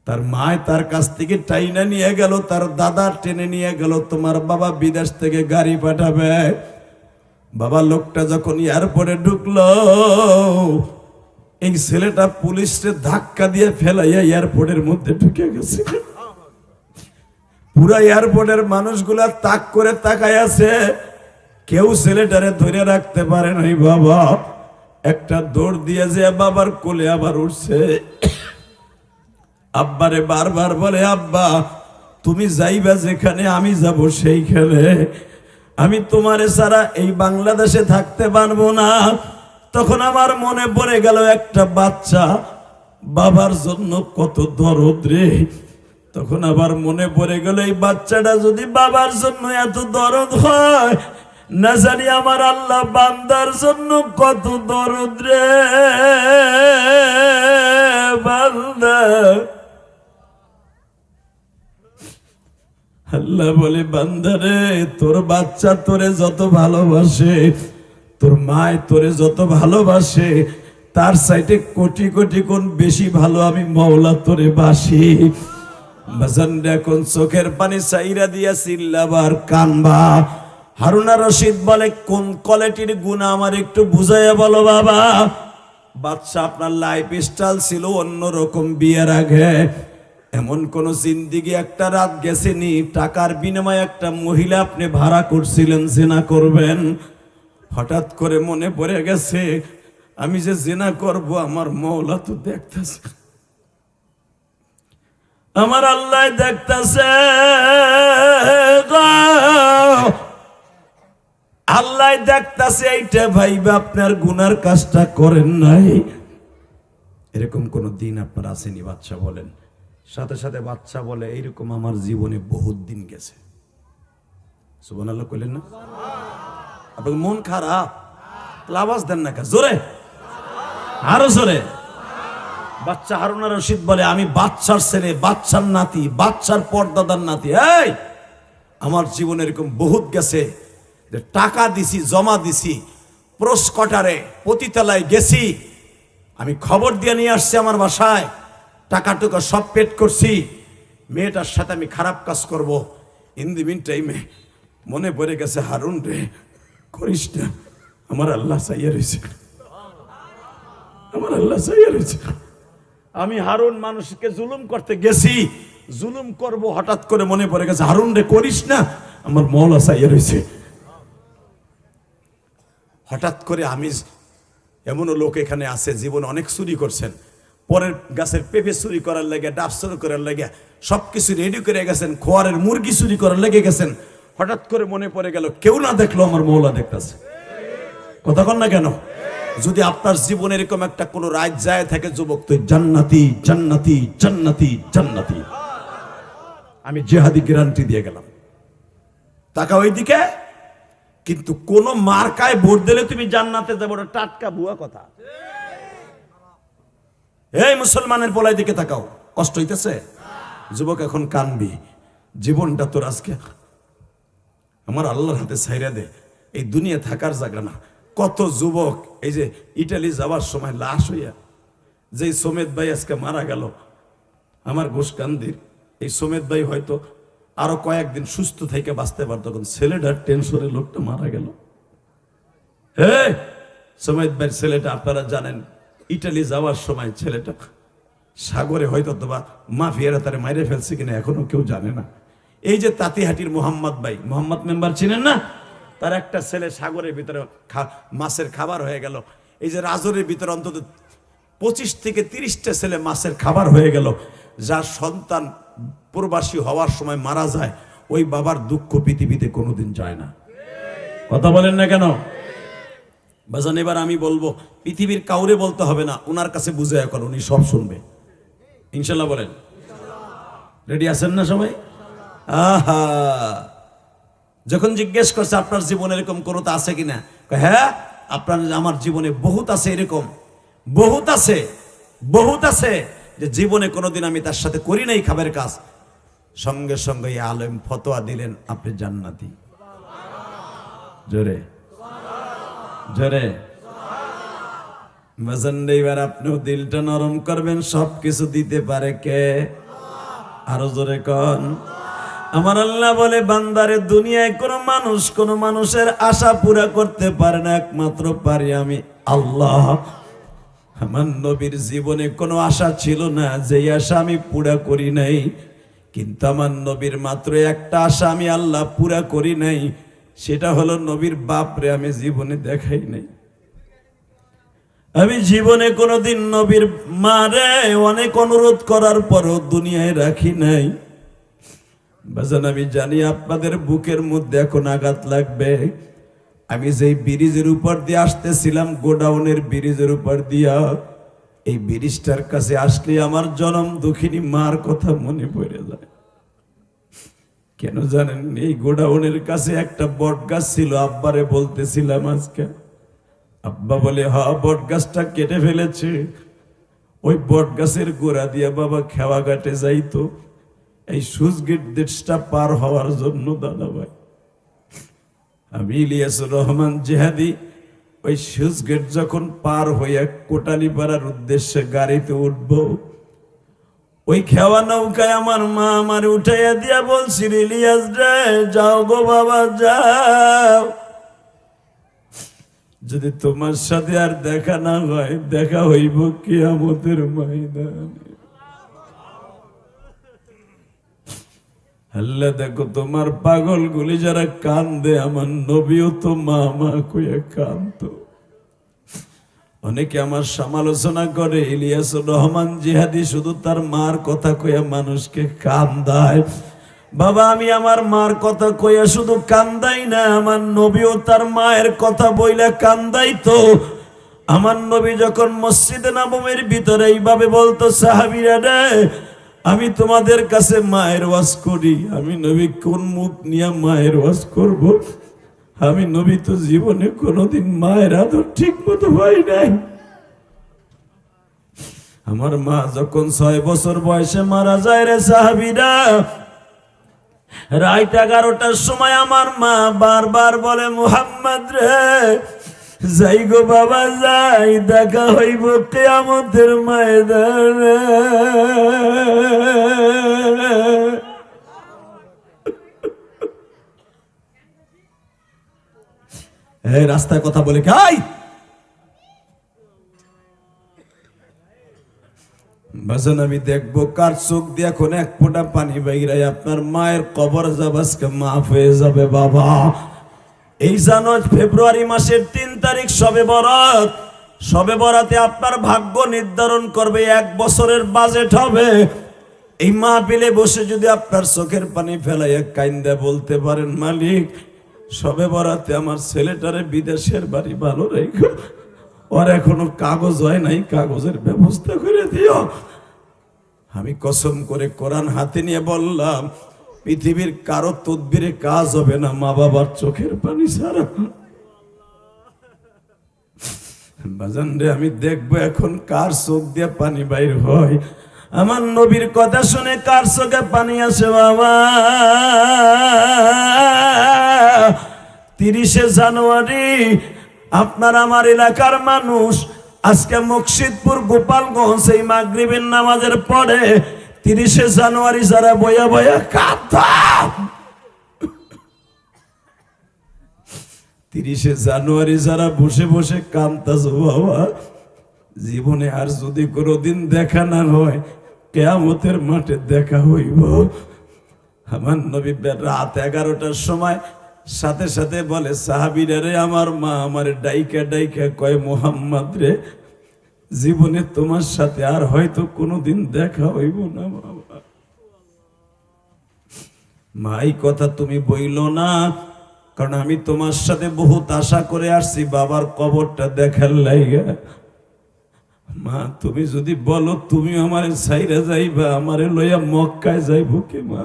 তার মায় তার কাছ থেকে টাইনা নিয়ে গেল, তার দাদা টেনে নিয়ে গেল, তোমার বাবা বিদেশ থেকে গাড়ি পাঠাবে। বাবা লোকটা যখন এয়ারপোর্টে ঢুকলো, এই ছেলেটা পুলিশে ধাক্কা দিয়ে ফেলাইয়া এয়ারপোর্টের মধ্যে ঢুকে গেছে। পুরা এয়ারপোর্টের মানুষগুলা তাক করে তাকায় আছে, কেউ ছেলেটারে ধরে রাখতে পারে নাই। বাবা একটা দৌড় দিয়ে যে বাবার কোলে আবার উঠছে, আব্বারে বারবার বলে, আব্বা তুমি যাইবা যেখানে আমি যাব সেইখানে, আমি তোমারে ছাড়া এই বাংলাদেশে থাকতে পারবো না। তখন আমার মনে পড়ে গেল একটা বাচ্চা বাবার জন্য কত দরদ রে। তখন আবার মনে পড়ে গেল এই বাচ্চাটা যদি বাবার জন্য এত দরদ হয়, না জানি আমার আল্লাহ বান্দার জন্য কত দরদ রে। বান্দা আল্লাহ বলে, বান্দারে তোর বাচ্চা তোরে যত ভালোবাসে, তোর মায় তোরে যত ভালোবাসে, তার সাইডে কোটি কোটি গুণ বেশি ভালো আমি মওলা তোরে বাসি। বাজান এখন চোখের পানি চাইরা দিয়া চিল্লাবার কানবা। হারুনা রশিদ বলে, কোন কোয়ালিটির গুনাহ আমার একটু বুঝাইয়া বলো বাবা। বাদশা আপনার লাইফ স্টাইল ছিল অন্যরকম, বিয়ের আগে এমন কোন জিন্দিগি একটা রাত গেছেনি টাকার বিনিময়ে একটা মহিলা আপনি ভাড়া করছিলেন জিনা করবেন। হঠাৎ করে মনে পড়ে গেছে, আমি যে জিনা করব আমার মওলা তো দেখতেছে, আমার আল্লাহ দেখতেছে। আল্লাহ দেখতেছে, এইটা ভাইবা আপনার গুনার কাজটা করেন নাই। এরকম কোন দিন আপনার আসেনি? বাচ্চা বলেন। সাথে সাথে বাচ্চা বলে, এইরকম আমার জীবনে বহুত দিন গেছে। সুবহানাল্লাহ কইলেন না? আপনার মন খারাপ, আওয়াজ দেন না, জোরে আরো জোরে। বাচ্চা হারুনা রশিদ বলে, আমি বাচ্চার ছেলে, বাচ্চার নাতি, বাচ্চার পর্দাদার নাতি। এই আমার জীবনে এরকম বহুত গেছে, টাকা দিছি, জমা দিছি, প্রস্কটারে পতিতালায় গেছি, আমি খবর দিয়ে নিয়ে আসছি আমার বাসায়, টাকা টুকা সব পেড করছি, মেয়েটার সাথে আমি খারাপ কাজ করব। ইন দি মিন টাইমে মনে পড়ে গেছে, হারুন রে করিস না, আমার আল্লাহ চাইয়া রয়েছে, আমার আল্লাহ চাইয়া রয়েছে। আমি হারুন মানুষকে জুলুম করতে গেছি, জুলুম করব, হঠাৎ করে মনে পড়ে গেছে, হারুন রে করিস না, আমার মওলা চাইয়া রয়েছে। হঠাৎ করে আমি, এমনও লোক এখানে আছে জীবনে অনেক চুরি করছেন, পরের গাছের পেঁপে চুরি করার লেগে, ডাব চুরি করার লেগে সবকিছু রেডি করে গেছেন, খোয়ারের মুরগি চুরি করার লেগে গেছেন। হঠাৎ করে মনে পড়ে গেল, কেউ না দেখলো আমার মওলা দেখতেছে। কথা কন না কেন? যদি আপনার জীবনে এরকম একটা কোন রাত যায় থাকে যুবক, তুই জান্নাতি জান্নাতি জান্নাতি জান্নাতি, আমি জিহাদি গ্যারান্টি দিয়ে গেলাম। তাকা ওইদিকে, কিন্তু কোন মার্কায় ভোট দিলে তুমি জান্নাতে যাবো, টাটকা ভুয়া কথা। এই মুসলমানের পোলাই দিকে তাকাও, কষ্ট হইতেছে? যুবক এখন কানবি, জীবনটা তোর আজকে আমার আল্লাহর হাতে ছাইরা দে, এই দুনিয়া থাকার জায়গা না। কত যুবক এই যে ইটালি যাওয়ার সময় লাশ হইয়া, যে সোমেদ ভাই আজকে মারা গেল আমার ঘোষকান্দির, এই সোমেদ ভাই হয়তো আরো কয়েকদিন সুস্থ থেকে বাঁচতে পারতো, তখন ছেলেটার টেনশনে লোকটা মারা গেল। হ্যাঁ, সোমেদ ভাইয়ের ছেলেটা আপনারা জানেন, ইটালি যাওয়ার সময় ছেলেটা সাগরে হয়তো বা মাফিয়ারা তারে মাইরে ফেলছে কিনা এখনো কেউ জানে না। এই যে তাঁতিহাটির মোহাম্মদ ভাই, মোহাম্মদ মেম্বার চিনেন না? তার একটা ছেলে সাগরের ভিতরে মাছের খাবার হয়ে গেল। এই যে রাজরের ভিতরে অন্তত 25 থেকে 30টা ছেলে মাছের খাবার হয়ে গেল। যার সন্তান প্রবাসী হওয়ার সময় মারা যায়, ওই বাবার দুঃখ পৃথিবীতে কোনোদিন যায় না। কথা বলেন না কেন? বাজান এবার আমি বলবো, পৃথিবীর কাউরে বলতে হবে না, ওনার কাছে বুঝে এখন, উনি সব শুনবে ইনশাল্লাহ। বলেন রেডি আছেন না সবাই? আহা, যখন জিজ্ঞেস করছে আপনার জীবনে এরকম কোনোটা আছে কিনা, হ্যাঁ আপনার আমার জীবনে বহুত আছে, এরকম বহুত আছে, বহুত আছে, যে জীবনে কোনোদিন আমি তার সাথে করি নাই খাবার কাজ। সঙ্গে সঙ্গে আলেম ফতোয়া দিলেন, আপনি জান্নাতি। জোরে জোরে বাজান। এবার আপনিও দিলটা নরম করবেন, সবকিছু দিতে পারে কে? আরো জোরে কন। আমার আল্লাহ বলে, বান্দারে দুনিয়ায় কোন মানুষের আশা পুরা করতে পারে না, একমাত্র পারি আমি আল্লাহ। আমার নবীর জীবনে কোনো আশা ছিল না, যে আশা আমি পুরা করি নাই, কিন্তু আমার নবীর মাত্র একটা আশা আমি আল্লাহ পুরা করি নাই, সেটা হলো নবীর বাপরে আমি জীবনে দেখাই নাই। আমি জীবনে কোনোদিন নবীর মারে অনেক অনুরোধ করার পরও দুনিয়ায় রাখি নাই। বাজান, আমি জানি আপনাদের বুকের মধ্যে এখন আঘাত লাগবে। আমি যেই ব্রিজের উপর দিয়ে আসতেছিলাম, গোডাউনের ব্রিজের উপর দিয়া, এই ব্রিজটার কাছে আসলে আমার জনম দুঃখিনী মার কথা মনে পড়ে যায়। কেন জানেন? এই গোডাউনের কাছে একটা বট গাছ ছিল। আব্বারে বলতেছিলাম আজকে, আব্বা বলে হ্যাঁ বট গাছটা কেটে ফেলেছে। ওই বট গাছের গোড়া দিয়ে বাবা খেওয়া ঘাটে যাইতো এই সুচ গেট দেশটা পার হওয়ার জন্য। দাদা ভাই, আমি ইলিয়াসুর রহমান জিহাদি ওই সুচ গেট যখন পার হইয়া কোটালীপাড়ার উদ্দেশ্যে গাড়িতে উঠবো, ওই খেওয়া নৌকায় আমার মা আমার উঠাইয়া দিয়া বলছিল, ইলিয়াস রে যাও গো বাবা যাও, যদি তোমার সাথে আর দেখা না হয় দেখা হইব কিয়ামতের ময়দানে। আল্লাহ দেখো তোমার পাগল গুলি যারা কান্দে, আমার নবীও তো মা মা কইয়া কান্দতো। অনেকে আমার সমালোচনা করে, ইলিয়াসুর রহমান জিহাদি শুধু তার মার কথা কইয়া মানুষকে কান্দায়। বাবা, আমি আমার মার কথা কইয়া শুধু কান্দাই না, আমার নবীও তার মায়ের কথা বইলা কান্দাই। তো আমার নবী যখন মসজিদে নববীর ভিতরে এইভাবে বলতো, সাহাবীরা রে আমি তোমাদের কাছে মায়ের ওয়াজ করি। আমি নবী কোন মুখ নিয়ে মায়ের ওয়াজ করব? আমি নবী তো জীবনে কোনোদিন মায়ের আদর ঠিক মতো পাই নাই। আমার মা যখন 6 বছর বয়সে মারা যায় রে সাহাবীরা, রাত 11টার সময় আমার মা বারবার বলে, মুহাম্মদ রে যাই গো বাবা যাই, দেখা হইব কিয়ামতের ময়দানে। এই রাস্তায় কথা বলে খাই বাজান, আমি দেখবো কার চোখ দিয়ে এখন এক ফোঁটা পানি বাইরাই আপনার মায়ের কবর যাবাসকে মাফ হয়ে যাবে। বাবা, এই জানুয়ারি ফেব্রুয়ারি মাসের 3 তারিখ শবে বরাত। শবে বরাতে আপনার ভাগ্য নির্ধারণ করবে, 1 বছরের বাজেট হবে। এই মাহফিলে বসে যদি আপনার চোখের পানি ফেলাইয়া কাইন্দা বলতে পারেন, মালিক শবে বরাতে আমার ছেলেটারে বিদেশের বাড়ি ভালো রেখো, ওর এখনো কাগজ হয় নাই, কাগজের ব্যবস্থা করে দিও। আমি কসম করে কোরআন হাতে নিয়ে বললাম, পৃথিবীর কারো তদবিরে কাজ হবে না মা বাবার চোখের পানি ছাড়া। বাজান রে, আমি দেখবো এখন কার চোখ দিয়ে পানি বাইর হয়। আমার নবীর কথা শুনে কার চোখে পানি আসে বাবা। 30শে জানুয়ারি আপনার আমার এলাকার মানুষ আজকে মুর্শিদপুর গোপালগঞ্জ এই মাগরিবের নামাজের পরে 30শে জানুয়ারি যারা বয়া বয়া কাঁদা, 30শে জানুয়ারি যারা বসে বসে কাঁদতাছো বাবা, জীবনে আর যদি কোনোদিন দেখা না হয় কিয়ামতের মাঠে দেখা হইব। আমার নবী রাত 11টার সময় সাথে সাথে বলে, সাহাবীরা রে আমার মা আমার ডাইকা ডাইকা কয়, মুহাম্মদ রে জীবনে তোমার সাথে আর হয়তো কোনোদিন দেখা হইব না বাবা। মা এই কথা তুমি বইলো না, কারণ আমি তোমার সাথে বহুত আশা করে আসছি বাবার কবরটা দেখার লাইগা। মা তুমি যদি বলো তুমি আমারে ছাইরা যাইবা, আমারে লইয়া মক্কায় যাইব কে মা?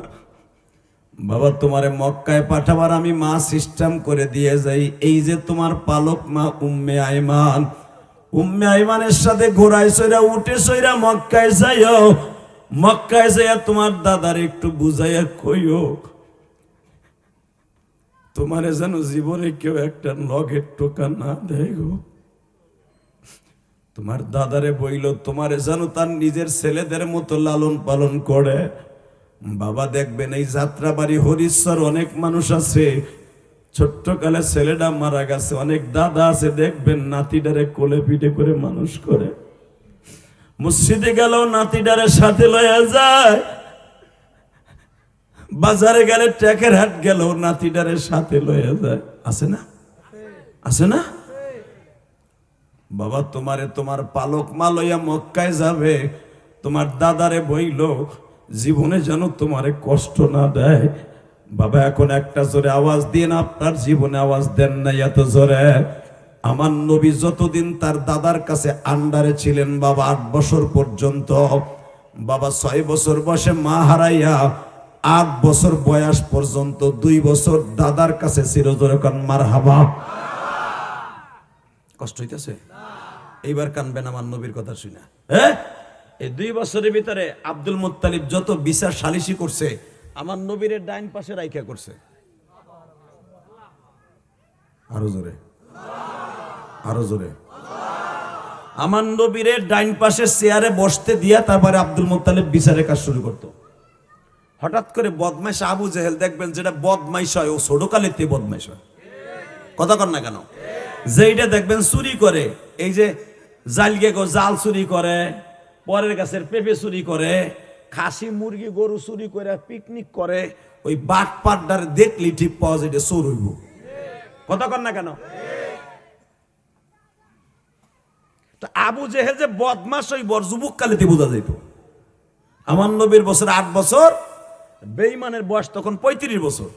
বাবা তোমারে মক্কায় পাঠাবার আমি মা সিস্টেম করে দিয়ে যাই। এই যে তোমার পালক মা উম্মে আইমান, উম্মে আইমানের সাথে ঘোড়ায় সইরা উঠে সইরা মক্কায় যাইও। মক্কায় যাইয়া তোমার দাদার একটু বুঝাইয়া কইও, তোমারে যেন জীবনে কেউ একটা নগের টোকা না দেয় গো। তোমার দাদারে বইল, তোমারে যেন তার নিজের ছেলেদের মতো লালন পালন করে। বাবা দেখবেন এই যাত্রাবাড়ি হরিশ্বর অনেক মানুষ আছে, ছোট্ট কালে ছেলেটা মারা গেছে, অনেক দাদা আছে দেখবেন নাতিটারে কোলে পিঠে করে মানুষ করে। মসজিদে গেলেও নাতিটারে সাথে লইয়া যায়, বাজারে গেলে ট্যাকের হাট গেল নাতিটারে সাথে লয়ে যায়, আছে না? আছে না? বাবা তোমারে তোমার পালক মা লইয়া মক্কায় যাবে, তোমার দাদারে বইল জীবনে যেন তোমারে কষ্ট না দেয়। বাবা এখন একটা জোরে আওয়াজ দিয়ে না, আপনার জীবনে আওয়াজ দেন না এত জোরে। আমার নবী যতদিন তার দাদার কাছে আন্ডারে ছিলেন বাবা 8 বছর পর্যন্ত, বাবা 6 বছর বয়সে মা হারাইয়া 8 বছর বয়স পর্যন্ত 2 বছর দাদার কাছে ছিল। জোরে কান মারহাবা। কষ্ট হইতেছে? এইবার কানবেন আমার নবীর কথা শুনে। হ্যাঁ, এই 2 বছরের ভিতরে আব্দুল মুত্তালিব যত বিচার সালিশি করছে আমার নবীর ডাইন পাশে রাইখা করছে। আরো জোরে, আরো জোরে। আমার নবীর ডাইন পাশে চেয়ারে বসতে দিয়া তারপরে আব্দুল মুত্তালিব বিচারের কাজ শুরু করতো। হঠাৎ করে বদমাইশ আবু জেহেল দেখবেন, যেটা বদমাইশ হয় ও ছোটকালেতে বদমাইশ হয়। কথা কর না কেন? যেইটা দেখবেন চুরি করে, এই যে জালগে জাল চুরি করে, পরের গাছের পেঁপে চুরি করে, খাসি মুরগি গরু চুরি করে পিকনিক করে, ওই বাট পাড্ডার দেখলি ঠিক পাওয়া যায় এটা চোর হইব। কথা কর না কেন? তো আবু জেহেল যে বদমাশ ওই বর যুবক কালেতে বোঝা যেত। আমার নবীর বছর 8 বছর, বেঈমানের বয়স তখন 35 বছর।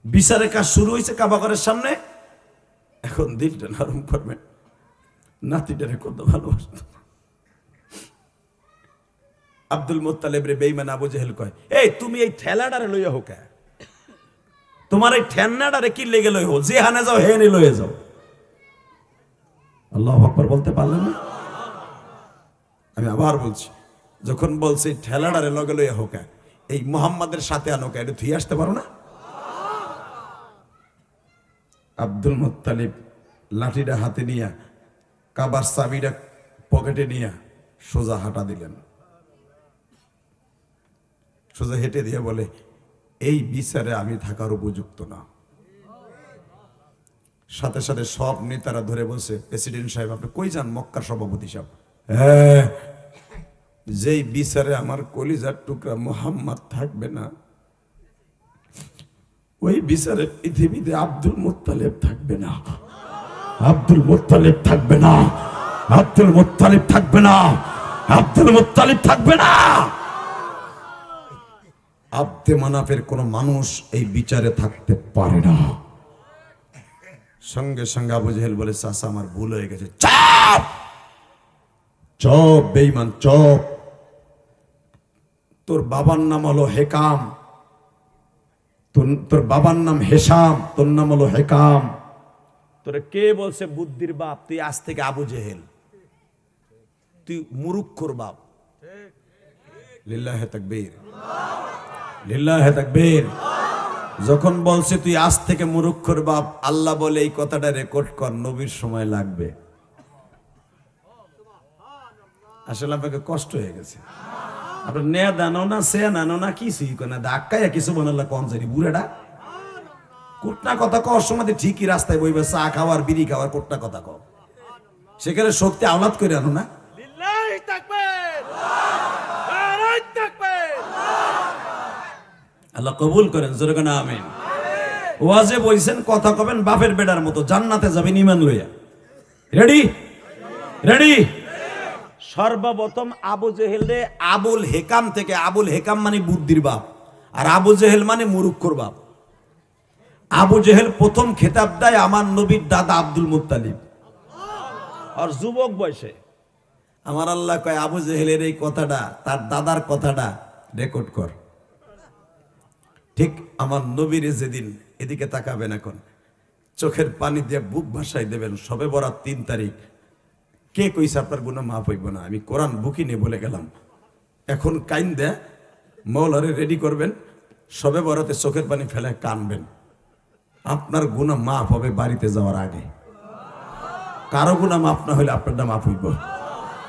বিচারের কাজ শুরু হয়েছে কাবাগরের সামনে। এখন দিলটা নরম করবে, নাতিটারে কত ভালোবাসত। আব্দুল মুত্তালিব রে বেঈমান আবু জেহেল কয়, এই তুমি এই ঠেলাডারে লইয়া হোক, তোমার এই ঠেন্নাডারে কি লেগে লই হো, যে হানে যাও হেনে লইয়া যাও। আল্লাহু আকবার বলতে পারলেন না? আমি আবার বলছি, যখন বলছি ঠেলাডারে লগে লইয়া হোক, এই মুহাম্মাদের সাথে আনো, এটা ধুই আসতে পারো না? আব্দুল মুত্তালিব লাঠিটা হাতে নিয়া, কাবার চাবিটা পকেটে নিয়া সোজা হাঁটা দিলেন। সোজা হেঁটে দিয়ে বলে, এই বিচারে আমি থাকার উপযুক্ত না। সাথে সাথে সব নেতারা ধরে বলছে, প্রেসিডেন্ট সাহেব আপনি কই যান? মক্কার সভাপতি সাহেব, হ্যাঁ, যেই বিচারে আমার কলিজার টুকরা মুহাম্মদ থাকবে না, ওই বিচারে পৃথিবীতে আব্দুল মুত্তালিব থাকবে না। আব্দুল মুত্তালিব থাকবে না, আব্দুল মুত্তালিব থাকবে না, আব্দুল মুত্তালিব থাকবে না। আব্দে মানাফের কোন মানুষ এই বিচারে থাকতে পারে না। সঙ্গে সঙ্গে আবু জেহেল বলে, চাচা আমার ভুল হয়ে গেছে। চুপ চুপ বেঈমান চুপ। তোর বাবার নাম হলো হেকাম, তোর বাবার নাম হেশাম, তোর নাম হলো হেকাম। তোরে কে বলছে বুদ্ধির বাপ? তুই আজ থেকে আবু জেহেল, তুই মুরুক্ষর বাপ। লিল্লাহে তাকবীর, লিল্লাহে তাকবীর। যখন বলছে তুই আজ থেকে মুরুক্ষর বাপ, আল্লাহ বলে এই কথাটা রেকর্ড কর, নবীর সময় লাগবে। আসলে আপনাকে কষ্ট হয়ে গেছে। আপনার নেয়া দানো না, সে নানো না, কিছুই না, ধাক্কায় কিছু বানাল্লা কম জানি বুড়াটা কোটনা কথা কর সময় ঠিকই রাস্তায় বইবে, চা খাওয়ার বিড়ি খাওয়ার কোটনা কথা কর, সেখানে শক্তি আওলাদ করে আনো না। আল্লাহ কবুল করেন, জোরে কেন আমিন। ওয়াজে বইছেন, কথা কবেন বাপের বেড়ার মতো, জান্নাতে যাবেন ইমান লইয়া। রেডি? রেডি? সর্বপ্রথম আবু জেহেল রে আবুল হেকাম থেকে, আবুল হেকাম মানে বুদ্ধির বাপ, আর আবু জেহেল মানে মুরুক্ষর বাপ। আবু জেহেল প্রথম খেতাব দেয় আমার নবীর দাদা আব্দুল মুত্তালিব, আর যুবক বয়সে। আমার আল্লাহ কয়, আবু জেহেলের এই কথাটা, তার দাদার কথাটা রেকর্ড কর। ঠিক আমার নবীর যেদিন, এদিকে তাকাবেন, এখন চোখের পানি দিয়ে বুক ভাসাই দেবেন। সবে বরাত 3 তারিখ। কে কইছে আপনার গুনাহ মাফ হইব না? আমি কোরআন বুকি নিয়ে বলে গেলাম। এখন কাইন দেয়া মৌলারে রেডি করবেন, সবে বরাতে চোখের পানি ফেলে কানবেন। আপনার গুনাহ মাফ হবে বাড়িতে যাওয়ার আগে। কারো গুনাহ মাফ না হলে আপনারটা মাফ হইব।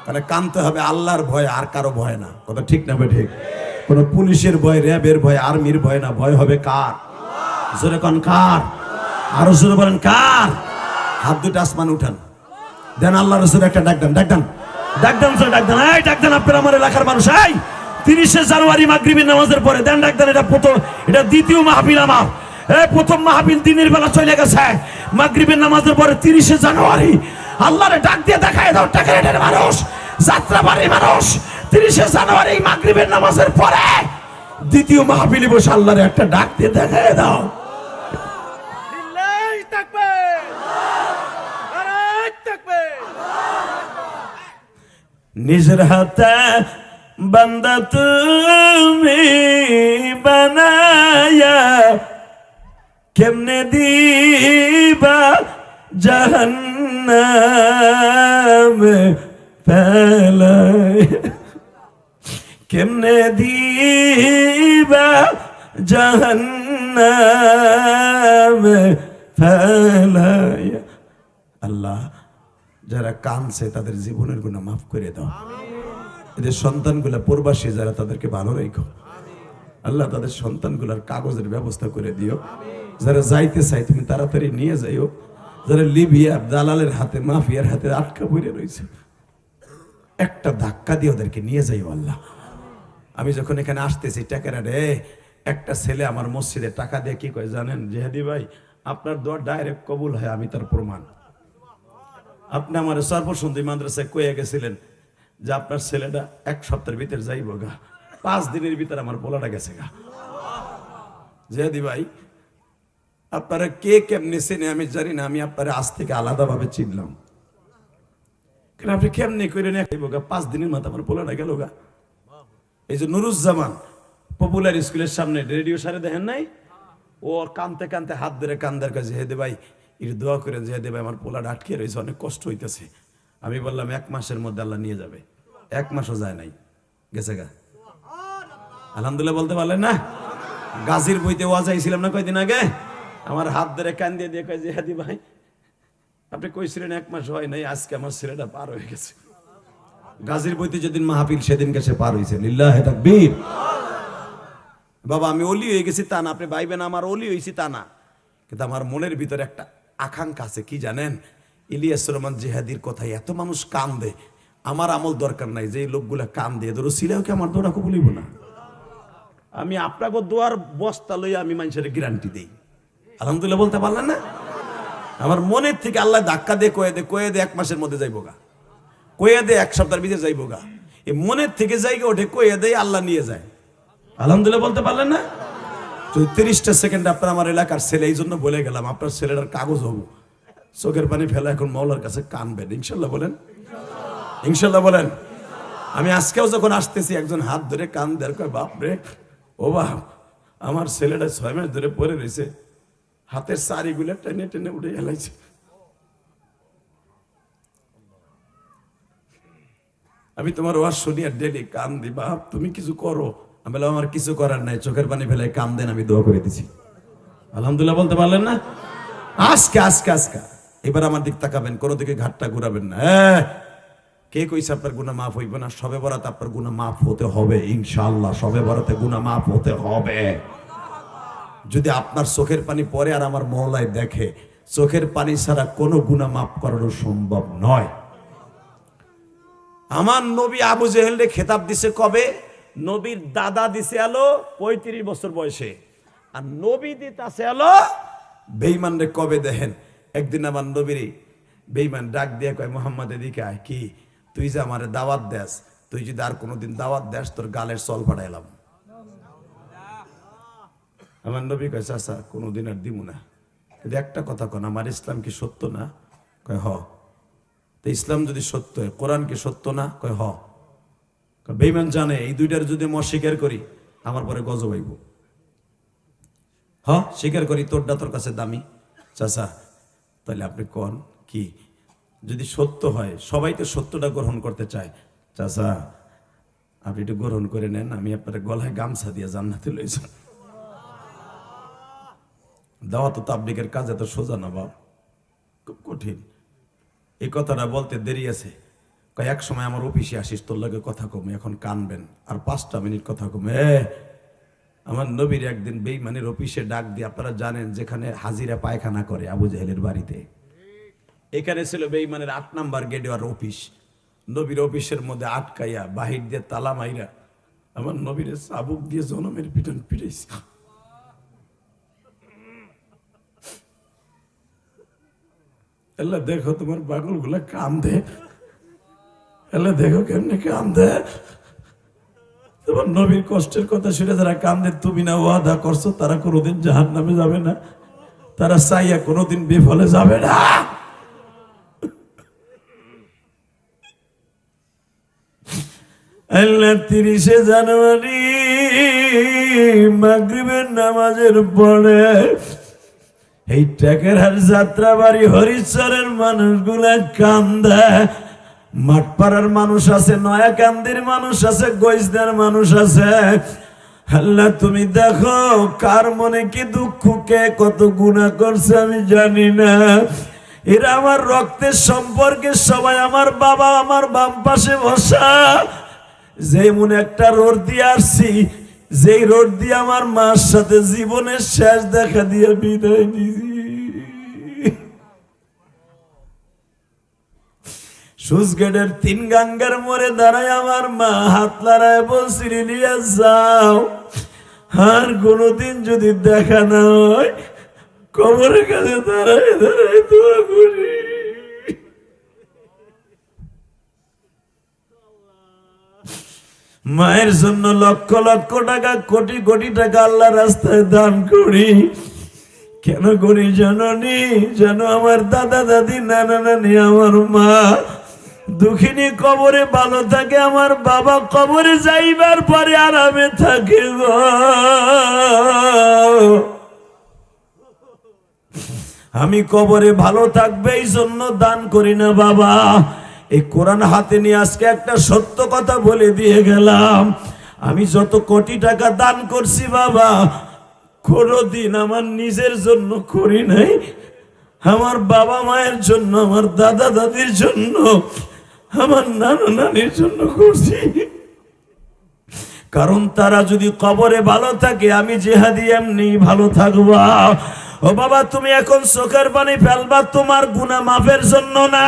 তাহলে কানতে হবে আল্লাহর ভয়, আর কারো ভয় না। কথা ঠিক না? ঠিক। কোন পুলিশের ভয়, র্যাবের ভয়, আর্মির ভয় না। ভয় হবে কার? জোরে কোন কার? আরো জোরে বলেন কার? হাত দুটো আসমান উঠান, দেন আল্লাহ রসুল একটা ডাক দেন, ডাক দেন, ডাক দেন, ডাক দেন, এই ডাক দেন। আপনার আমার এলাকার মানুষ, এই 30শে জানুয়ারি মাগরিবের নামাজের পরে দেন ডাক দেন, এটা দ্বিতীয় মাহফিল আমার। প্রথম মাহফিল দিনের বেলা চলে গেছে, মাগরিবের নামাজের পরে 30শে জানুয়ারি আল্লাহরে ডাক দিয়ে দেখায় দাও, টাকারেটের মানুষ, যাত্রাবাড়ির মানুষ, 30শে জানুয়ারি মাগরিবের নামাজের পরে দ্বিতীয় মাহফিলে বসে আল্লাহরে একটা ডাক দিয়ে দেখায় দাও। নিজের হাতে বান্দা তুমি বানায়া কেমনে দিবা জাহান্নাম ফেলায়, কেমনে দিবা জাহান্নাম ফেলায়। আল্লাহ, যারা কাঁদছে তাদের জীবনের গুনাহ মাফ করে দাও। এদের সন্তানগুলা প্রবাসী যারা, তাদেরকে ভালো রেখো আল্লাহ। তাদের সন্তানগুলার কাগজের ব্যবস্থা করে দিও। যারা যাইতে চাই তুমি তাড়াতাড়ি নিয়ে যাইও। যারা লিবিয়া দালালের হাতে, মাফিয়ার হাতে আটকা পড়ে রয়েছে, একটা ধাক্কা দিয়ে ওদেরকে নিয়ে যাইও আল্লাহ। আমি যখন এখানে আসতেছি টাকারা রে, একটা ছেলে আমার মসজিদে টাকা দিয়ে কি কয় জানেন? জেহাদি ভাই, আপনার দোয়া ডাইরেক্ট কবুল হয়, আমি তার প্রমাণ। আপনি আমার সর্বসুন্দরী মাদ্রাসায় কয়ে গেছিলেন যে আপনার ছেলেটা 1 সপ্তাহের ভিতরে যাইব গা, 5 দিনের ভিতরে আমার পোলাটা গেছে গা। জেহাদি ভাই, আপনারা কে কেমনে চেনে আমি জানি না, আমি আপনারা আজ থেকে আলাদাভাবে চিনলাম। কেন আপনি কেমনে করে নেই গা, 5 দিনের মাথা আমার পোলাটা গেল গা। এই যে নুরুজ্জামান পপুলার স্কুলের সামনে রেডিও সারে দেখেন নাই, ও কানতে কানতে হাত ধরে কান্দার কাছে, জেহাদি ভাই এর দোয়া করে, জেহাদি ভাই আমার পোলাটা আটকে রয়েছে, অনেক কষ্ট হইতেছে। আমি বললাম 1 মাসের মধ্যে আল্লাহ নিয়ে যাবে। 1 মাসও যায় নাই, গেছে গা। আলহামদুলিল্লাহ বলতে পারলেন না? গাজীর বইতে ওয়াজ আইছিলাম না কয়দিন আগে, আমার হাত ধরে কান দিয়ে দিয়ে কয়, জেহাদি ভাই আপনি কইছিলেন 1 মাস হয় নাই, আজকে আমার ছেলেটা পার হয়ে গেছে। গাজীর বইতে যেদিন মাহফিল সেদিন গেছে পার হয়েছে। লিল্লাহি তাকবীর। বাবা, আমি অলি হয়ে গেছি তা না, আপনি ভাইবেন আমার অলি হয়েছি তা না, কিন্তু আমার মনের ভিতরে একটা আকাঙ্ক্ষা আছে। কি জানেন? ইলিয়াস রহমান জিহাদির কথায় এত মানুষ কান্দে, আমার আমল দরকার নাই, যে লোকগুলা কান্দে এদের ছিলেও কি আমার দোয়া কবুলিব না? আমি আপনাকে দোয়ার বস্তা লইয়া আমি মানুষের গ্যারান্টি দেই। আলহামদুলিল্লাহ বলতে পারলেন না? আমার মনের থেকে আল্লাহ ধাক্কা দিয়ে কয়ে দে 1 মাসের মধ্যে যাইব গা, কয়ে দে 1 সপ্তাহের ভিতরে যাইব গা। এই মনের থেকে জায়গা ওঠে, কয়ে দেয়, আল্লাহ নিয়ে যায়। আলহামদুলিল্লাহ বলতে পারলেন না? 30টা সেকেন্ড আপনার আমার এলাকার ছেলে, এই জন্য বলে গেলাম আপনার ছেলেটার কাগজ হবো, চোখের পানি ফেলা এখন মওলার কাছে কানবেন ইনশাল্লাহ। বলেন ইনশাল্লাহ বলেন। আমি আজকেও যখন আসতেছি একজন হাত ধরে কান দেয়, কয় বাপ রে, ও বাপ আমার ছেলেটা 6 মাস ধরে পড়ে রয়েছে, হাতের সারিগুলো টেনে টেনে উঠে গেলাইছে। আমি তোমার ওয়াজ শুনি আর ডেলি কান দি, বাপ তুমি কিছু করো। আমি বললাম আমার কিছু করার নাই, চোখের পানি ফেলে কান দেন, আমি দোয়া করে দিছি। আলহামদুলিল্লাহ বলতে পারলেন না? আজকে আজকে আজকে এবার আমার দিক তাকাবেন, কোনো দিকে ঘাটটা ঘুরাবেন না। কে কইছে আপনার গুনাহ মাফ হইবে না? সবে বরাতে আপনার গুনাহ মাফ হতে হবে ইনশাআল্লাহ। সবে বরাতে গুনাহ মাফ হতে হবে। যদি আপনার চোখের পানি পড়ে আর আমার মহলায় দেখে, চোখের পানি ছাড়া কোনো গুনাহ মাফ করানো সম্ভব নয়। আমার নবী আবু জেহেলকে খেতাব দিছে কবে? নবীর দাদা দিছে আলো 35 বছর বয়সে, আর নবী দিতাছে আলো বেঈমান রে কবে? দেখেন, একদিন আমার নবীর বেঈমান ডাক দিয়ে কয়, মুহাম্মদ এদিকে আয়। কি? তুই যে আমারে দাওয়াত দেস, তুই যদি আর কোনোদিন দাওয়াত দেস তোর গালের চল পাঠাইলাম। আমার নবী কয়, চাচা কোনোদিন আর দিব না, কিন্তু একটা কথা কন, আমার ইসলাম কি সত্য না? কয় হ। তো ইসলাম যদি সত্য হয়, কোরআন কি সত্য না? কয় হ। বেঈমান জানে এই দুইটার যদি অস্বীকার করি আমার পরে গজব হইব। স্বীকার করি, তোরটা তোর কাছে দামি। চাচা তাহলে আপনি কোন কি? যদি সত্য হয়, সবাই তো সত্যটা গ্রহণ করতে চায়, চাচা আপনি একটু গ্রহণ করে নেন, আমি আপনার গলায় গামছা দিয়ে জান্নাতে লইছি। দাওয়াত তো তাবলীগের কাজ এত সোজা না বাপ, খুব কঠিন। এই কথাটা বলতে দেরি আছে। এক সময় আমার অফিসে আসিস, তোর লাগে কথা কমে, এখন কানবেন, আর 5টা মিনিট কথা কমে। আমার নবীর একদিন বেঈমানের অফিসে ডাক দিয়ে, আপনারা জানেন যেখানে হাজিরা পায়খানা করে আবু জাহেলের বাড়িতে, এখানে ছিল বেঈমানের 8 নাম্বার গেটে আর অফিস। নবীর অফিসের মধ্যে আটকাইয়া, বাহির দিয়ে তালা মাইরা আমার নবীরে চাবুক দিয়ে জনমের পিটন পিটাইছে। আল্লাহ দেখো তোমার পাগল গুলা কান্দে, আল্লাহ দেখো কেমনে কান্দে। তোমার নবীর কষ্টের কথা শুনে যারা কান্দে, তুমি না ওয়াদা করছো তারা কোনোদিন জাহান্নামে যাবে না, তারা চাইয়া কোনোদিন বিফলে যাবে না। আল্লাহ 30শে জানুয়ারি মাগরিবের নামাজের পরে এই টেকেরহাট যাত্রাবাড়ি হরিশ্বরের মানুষগুলা কান্দে। মাঠপাড়ার মানুষ আছে, নয়াকান্দির মানুষ আছে, গৈসদার মানুষ আছে। আল্লাহ তুমি দেখো কার মনে কি দুঃখ, কে কত গুনাহ করছে আমি জানি না। এরা আমার রক্তের সম্পর্কে সবাই, আমার বাবা আমার বাম পাশে বসা, যে মনে একটা রোড দিয়ে আসছি, যেই রোড দিয়ে আমার মার সাথে জীবনের শেষ দেখা দিয়ে বিদায় দিছি। সুসগেটের 3 গাঙ্গার মোড়ে দাঁড়ায় আমার মা হাত লড়ায় বলছিল, নিয়ে যাও, আর কোনোদিন যদি দেখা না হয় কবরের কাছে দাঁড়ায় দাঁড়ায় দোয়া করি। মায়ের জন্য লক্ষ লক্ষ টাকা, কোটি কোটি টাকা আল্লাহ রাস্তায় দান করি। কেন করি জানি? যেন আমার দাদা দাদি নানা নানি আমার মা দুঃখিনী কবরে ভালো থাকে, আমার বাবা কবরে যাইবার পরে আরামে থাকে গো। আমি কবরে ভালো থাকবে এই জন্য দান করি না বাবা। এই কোরআন হাতে নিয়ে আজকে একটা সত্য কথা বলে দিয়ে গেলাম। আমি যত কোটি টাকা দান করছি বাবা, কোনোদিন আমার নিজের জন্য করি নাই, আমার বাবা মায়ের জন্য, আমার দাদা দাদির জন্য, আমার নানা নানির জন্য করছি। কারণ তারা যদি কবরে ভালো থাকে, আমি জিহাদি এমনি ভালো থাকবা। ও বাবা, তুমি এখন চোখের পানি ফেলবা তোমার গুনাহ মাফের জন্য না,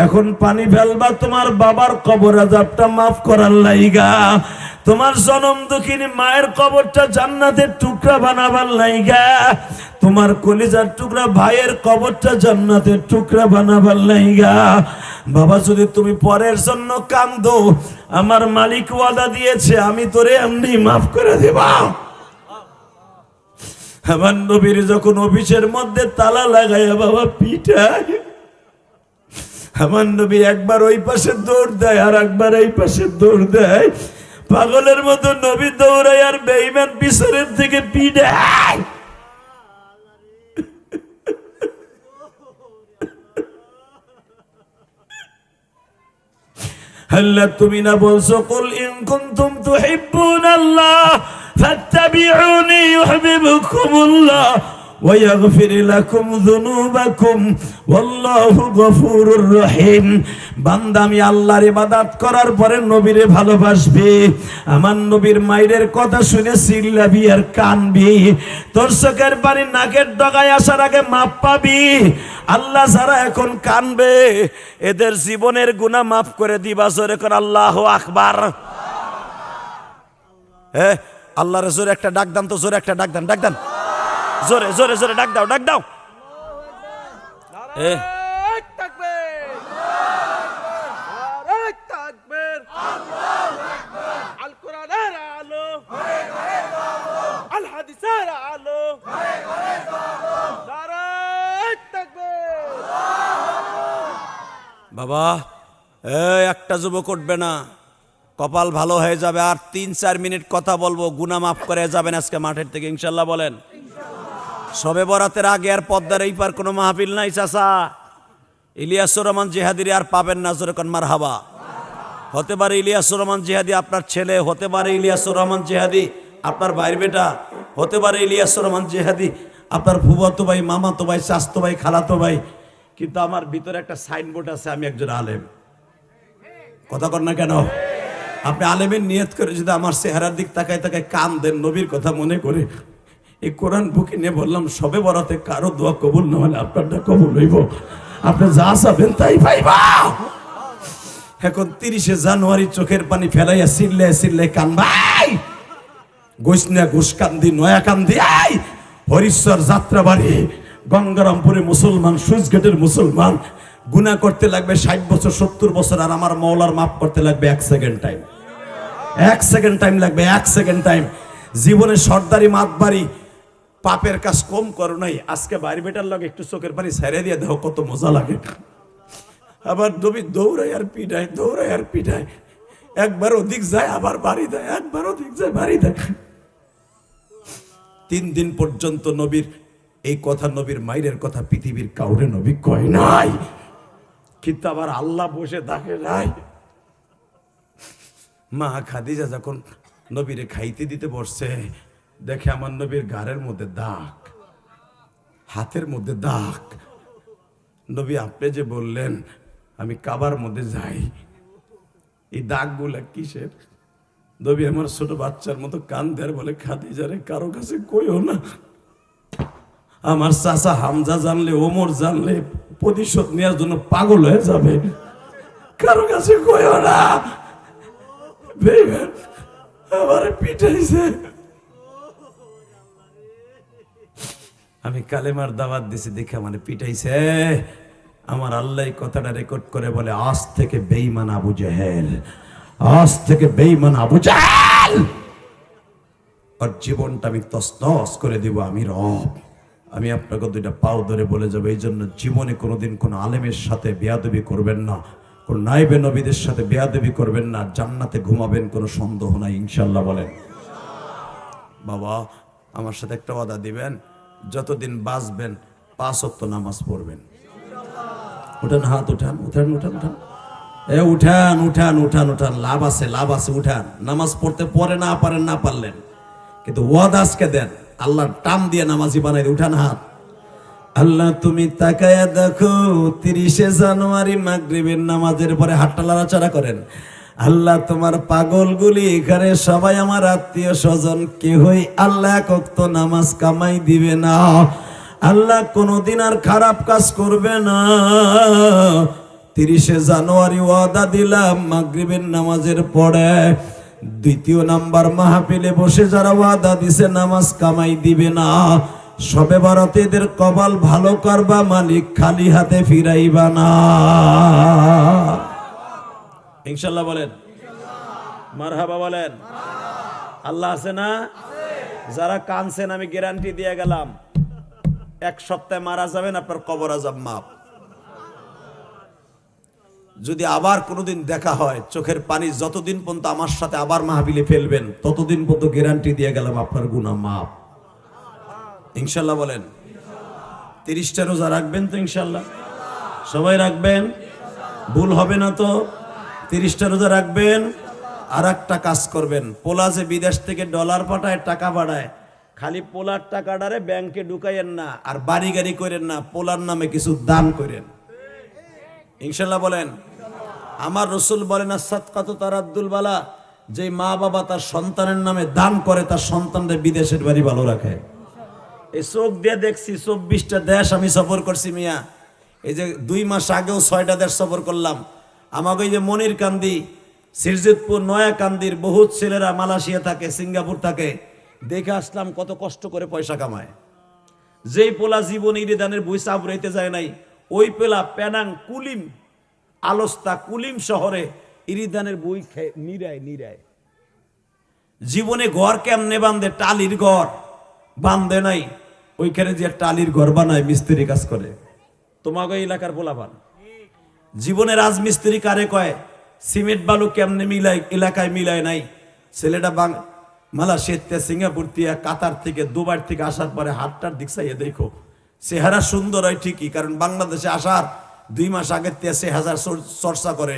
এখন পানি ফেলবা তোমার বাবার কবর আযাবটা মাফ করার লাইগা, তোমার জনম দুঃখিনী মায়ের কবরটা জান্নাতের টুকরা বানাবার লাইগা, তোমার কলিজার টুকরা ভাইয়ের কবরটা জান্নাতের টুকরা বানাবার লাইগা। বাবা, যদি তুমি পরের জন্য কান্দো, আমার মালিক ওয়াদা দিয়েছে আমি তোরে এমনি মাফ করে দেব। আমার নবীর যখন অফিসের মধ্যে তালা লাগাইয়া বাবা পিটায়, আমার নবী একবার ওই পাশে দৌড় দেয় আর একবার এই পাশে দৌড় দেয়, পাগলের মতো নবী দৌড়ায় আর বেঈমান পিছনের থেকে পিটায়। আল্লাহ তুমি না বলছো, কুল ইন কুনতুম তুহিব্বুনাল্লাহ ফাত্তাবিউনি ইউহিব্বুকুমুল্লাহ ওয়া ইয়াগফির লাকুম যুনুবাকুম ওয়াল্লাহু গফুরুর রহিম। বান্দা আমি আল্লাহর ইবাদত করার পরে নবীরে ভালোবাসবি, আমার নবীর মায়ের কথা শুনে চিল্লাবি আর কানবি, তোর চোখের পানি নাকের ডগায় আসার আগে মাপ পাবি। আল্লাহ যারা এখন কানবে এদের জীবনের গুনাহ মাফ করে দিবা। জোরে কর আল্লাহু আকবার। আল্লাহর জোরে একটা ডাক দান তো, জোরে একটা ডাক দান, ডাক দান, জোরে জোরে জোরে ডাক দাও, ডাক দাও। বাবা, একটা যুবক উঠবে না, কপাল ভালো হয়ে যাবে। আর 3-4 মিনিট কথা বলবো, গুনাহ মাফ করে যাবেন আজকে মাঠের থেকে, ইনশাল্লাহ বলেন। সবে বরাতের আগে আর পদ্মার এই পার কোনো মাহফিল নাই চাচা। ইলিয়াসুর রহমান জিহাদির আর পাবেন না, জোরে কোন মারহাবা। হতে পারে ইলিয়াসুর রহমান জিহাদি আপনার ছেলে, হতে পারে ইলিয়াসুর রহমান জিহাদি আপনার ভাইয়ের বেটা, হতে পারে ইলিয়াসুর রহমান জিহাদি আপনার ফুফাতো ভাই, মামাতো ভাই, চাচতো ভাই, খালাতো ভাই, কিন্তু আমার ভিতরে একটা সাইনবোর্ড আছে, আমি একজন আলেম। কথা কর না কেন? আপনি আলেমের নিয়ত করে যদি আমার চেহারার দিক তাকায় তাকায় কান দেন, নবীর কথা মনে করে, এই কোরআন বুকে নিয়ে বললাম সবে বরাতে কারো দোয়া কবুল না হলে আপনারটা কবুল হইব, আপনি যা চাবেন তাই পাইবা। এখন 30শে জানুয়ারি চোখের পানি ফেলাইয়া চিল্লে চিল্লে কান ভাই গোসনা ঘুষকান্দি নয়াকান্দি আই হরিশ্বর যাত্রাবাড়ি গঙ্গারামপুরে মুসলমান সুইচগেটের মুসলমান গুনাহ করতে লাগবে 60 বছর 70 বছর, আর আমার মওলার মাফ করতে লাগবে 1 সেকেন্ড টাইম। 1 সেকেন্ড টাইম লাগবে, 1 সেকেন্ড টাইম। জীবনে সর্দারি মাতবাড়ি পাপের কাজ কম করো নাই, আজকে বাড়ি বেটার লাগে একটু চোখের পানি ছেড়ে দিয়ে দেখো কত মজা লাগে। আবার নবী দৌড়ায় আর পিটায়, দৌড়ায় আর পিটায়, একবার ওদিক যায় আবার বাড়ি দেয়, একবার ওদিক যায় বাড়ি দেয়। 3 দিন পর্যন্ত নবীর এই কথা, নবীর মায়ের কথা পৃথিবীর কাউরে নবী কয় নাই, কিন্তু আবার আল্লাহ বসে থাকে নাই। মা খাদিজা যখন নবীরে খাইতে দিতে বসছে, দেখে আমার নবীর গাড়ের মধ্যে দাগ, হাতের মধ্যে দাগ। নবী আপনি যে বললেন আমি কাবার মধ্যে যাই, এই দাগগুলা কিসের? নবী আমার ছোট বাচ্চার মতো কান দেয়ার বলে, খাদিজারে কারো কাছে কইও না, আমার চাচা হামজা জানলে, ওমর জানলে প্রতিশোধ নেওয়ার জন্য পাগল হয়ে যাবে, কারো কাছে কইও না। বেঈমান আমারে পিটাইছে, আমি কালেমার দাওয়াত দিছি দেখে মানে পিটাইছে। আমার আল্লাহ এই কথাটা রেকর্ড করে বলে, আজ থেকে বেঈমান আবু জেহেল, আজ থেকে বেঈমান আবু জেহেল আর জীবনটা আমি তছনছ করে দিব, আমি রব। আমি আপনাকে 2টা পাও ধরে বলে যাবো, এই জন্য জীবনে কোনোদিন কোনো আলেমের সাথে বেয়াদবি করবেন না, কোন নাইবে নবীদের সাথে বেয়াদবি করবেন না, জান্নাতে ঘুমাবেন কোনো সন্দেহ নাই ইনশাল্লাহ। বলেন বাবা আমার সাথে একটা ওয়াদা দিবেন, যতদিন বাঁচবেন 5 ওয়াক্ত নামাজ পড়বেন। উঠান হাত, উঠান উঠান উঠান উঠান, এ উঠান উঠান উঠান উঠান, লাভ আছে লাভ আছে, উঠান। নামাজ পড়তে পরে না পারেন না পারলেন, কিন্তু ওয়াদা আজকে দেন, আল্লাহর টাম দিয়ে নামাজি বানাই দিয়ে। উঠান হাত। আল্লাহ তুমি তাকায়া দেখো 30শে জানুয়ারি মাগরিবের নামাজের পরে হাতটা নাড়াচাড়া করেন। আল্লাহ তোমার পাগলগুলি এখানে সবাই আমার আত্মীয় স্বজন কেহই আল্লাহ এক ওয়াক্ত নামাজ কামাই দিবে না, আল্লাহ কোনোদিন আর খারাপ কাজ করবে না। 30শে জানুয়ারি ওয়াদা দিলাম মাগরিবের নামাজের পরে 2য় নাম্বার মাহফিলে বসে যারা ওয়াদা দিছে নামাজ কামাই দিবে না, সবে বরাতে এদের কপাল ভালো করবা মালিক, খালি হাতে ফিরাইবা না ইনশাল্লাহ। বলেন মারহাবা, বলেন আল্লাহ আছে না? যারা কানছেন আমি গ্যারান্টি দিয়ে গেলাম 1 সপ্তাহে মারা যাবেন, আপনার কবর আযাব মাপ। যদি আবার কোনোদিন দেখা হয়, চোখের পানি যতদিন পর্যন্ত আমার সাথে আবার মাহফিলে ফেলবেন ততদিন পর্যন্ত গ্যারান্টি দিয়ে গেলাম আপনার গুনাহ মাপ ইনশাল্লাহ। বলেন 30টা রোজা রাখবেন তো ইনশাল্লাহ? সবাই রাখবেন, ভুল হবে না তো? 30টা রোজা রাখবেন। আর একটা কাজ করবেন, পোলা যে বিদেশ থেকে ডলার পাঠায় টাকা পাঠায়, খালি পোলার টাকাটারে ব্যাংকে ঢুকাইয়েন না, আর বাড়ি গাড়ি করেন না, পোলার নামে কিছু দান করেন ইনশাল্লাহ। বলেন আমার রাসূল বলেন, আস-সাদকাতু তারাদ্দুল বালা, যে মা বাবা তার সন্তানের নামে দান করে তার সন্তানদের বিদেশের বাড়ি ভালো রাখে। এই চোখ দিয়ে দেখছি 24টা দেশ আমি সফর করছি মিয়া। এই যে 2 মাস আগেও 6টা দেশ সফর করলাম। আমাকে এই যে মনির কান্দি, সিরজিতপুর, নয়াকান্দির বহুত ছেলেরা মালয়েশিয়া থাকে, সিঙ্গাপুর থাকে, দেখে আসলাম কত কষ্ট করে পয়সা কামায়। যেই পোলা জীবন ইরিদানের বই চাবড়াইতে যায় নাই, ওই পোলা পেনাং, কুলিম, আলস্তা, কুলিম শহরে ইরিদানের বই খেয়ে নিরায় নিরায়। জীবনে ঘর কেমনে বান্ধে? টালির ঘর বান্ধে নাই, ওইখানে যে টালির ঘর বানায়, মিস্ত্রি কাজ করে। তোমাকে এলাকার পোলাপান জীবনে রাজমিস্ত্রি কারে কয়? সিমেন্ট বালু কেমনে মিলাই, এলাকায় মিলায় নাই। ছেলেটা মালয়েশিয়া, সিঙ্গাপুর থেকে, কাতার থেকে, দুবাই থেকে আসার পরে হাতটার দিক চাইয়ে দেখো, চেহারা সুন্দর হয় ঠিকই, কারণ বাংলাদেশে আসার 2 মাস আগের থেকে চেহারা চর্চা করে,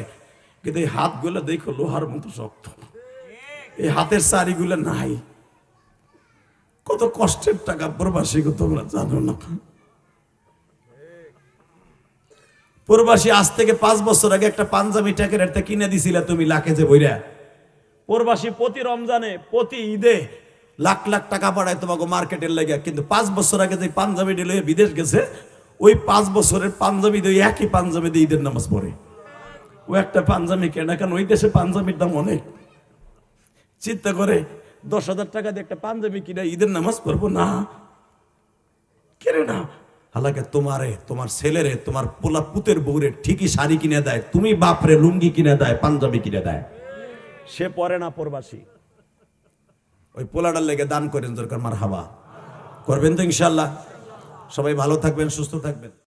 কিন্তু এই হাতগুলো দেখো লোহার মতো শক্ত, এই হাতের সারিগুলো নাই। কত কষ্টের টাকা প্রবাসী, তোমরা জানো না? প্রবাসী আজ থেকে 5 বছর আগে একটা পাঞ্জাবি টাকার একটা কিনে দিছিলা তুমি লাখে যে বইরা। প্রবাসী প্রতি রমজানে, প্রতি ঈদে লাখ লাখ টাকা পাঠায় তোমাকে মার্কেটের লাগে, কিন্তু 5 বছর আগে যে পাঞ্জাবি ডিলে বিদেশ গেছে, ওই 5 বছরের পাঞ্জাবি দিয়ে একই পাঞ্জাবি দিয়ে ঈদের নামাজ পড়ে। ও একটা পাঞ্জাবি কেনা, কেন ওই দেশে পাঞ্জাবির দাম অনেক। চিন্তা করে 10,000 টাকা দিয়ে একটা পাঞ্জাবি কিনে ঈদের নামাজ পড়বো না, কেন না? হালাকে তোমারে, তোমার ছেলেরে, তোমার পোলা পুতের বউরে ঠিকই শাড়ি কিনে দেয়, তুমি বাপরে লুঙ্গি কিনে দেয়, পাঞ্জাবি কিনে দেয়, সে পরে না প্রবাসী। ওই পোলাটার লেগে দান করেন দরকার, মারহাবা করবেন তো ইনশাল্লাহ। সবাই ভালো থাকবেন, সুস্থ থাকবেন।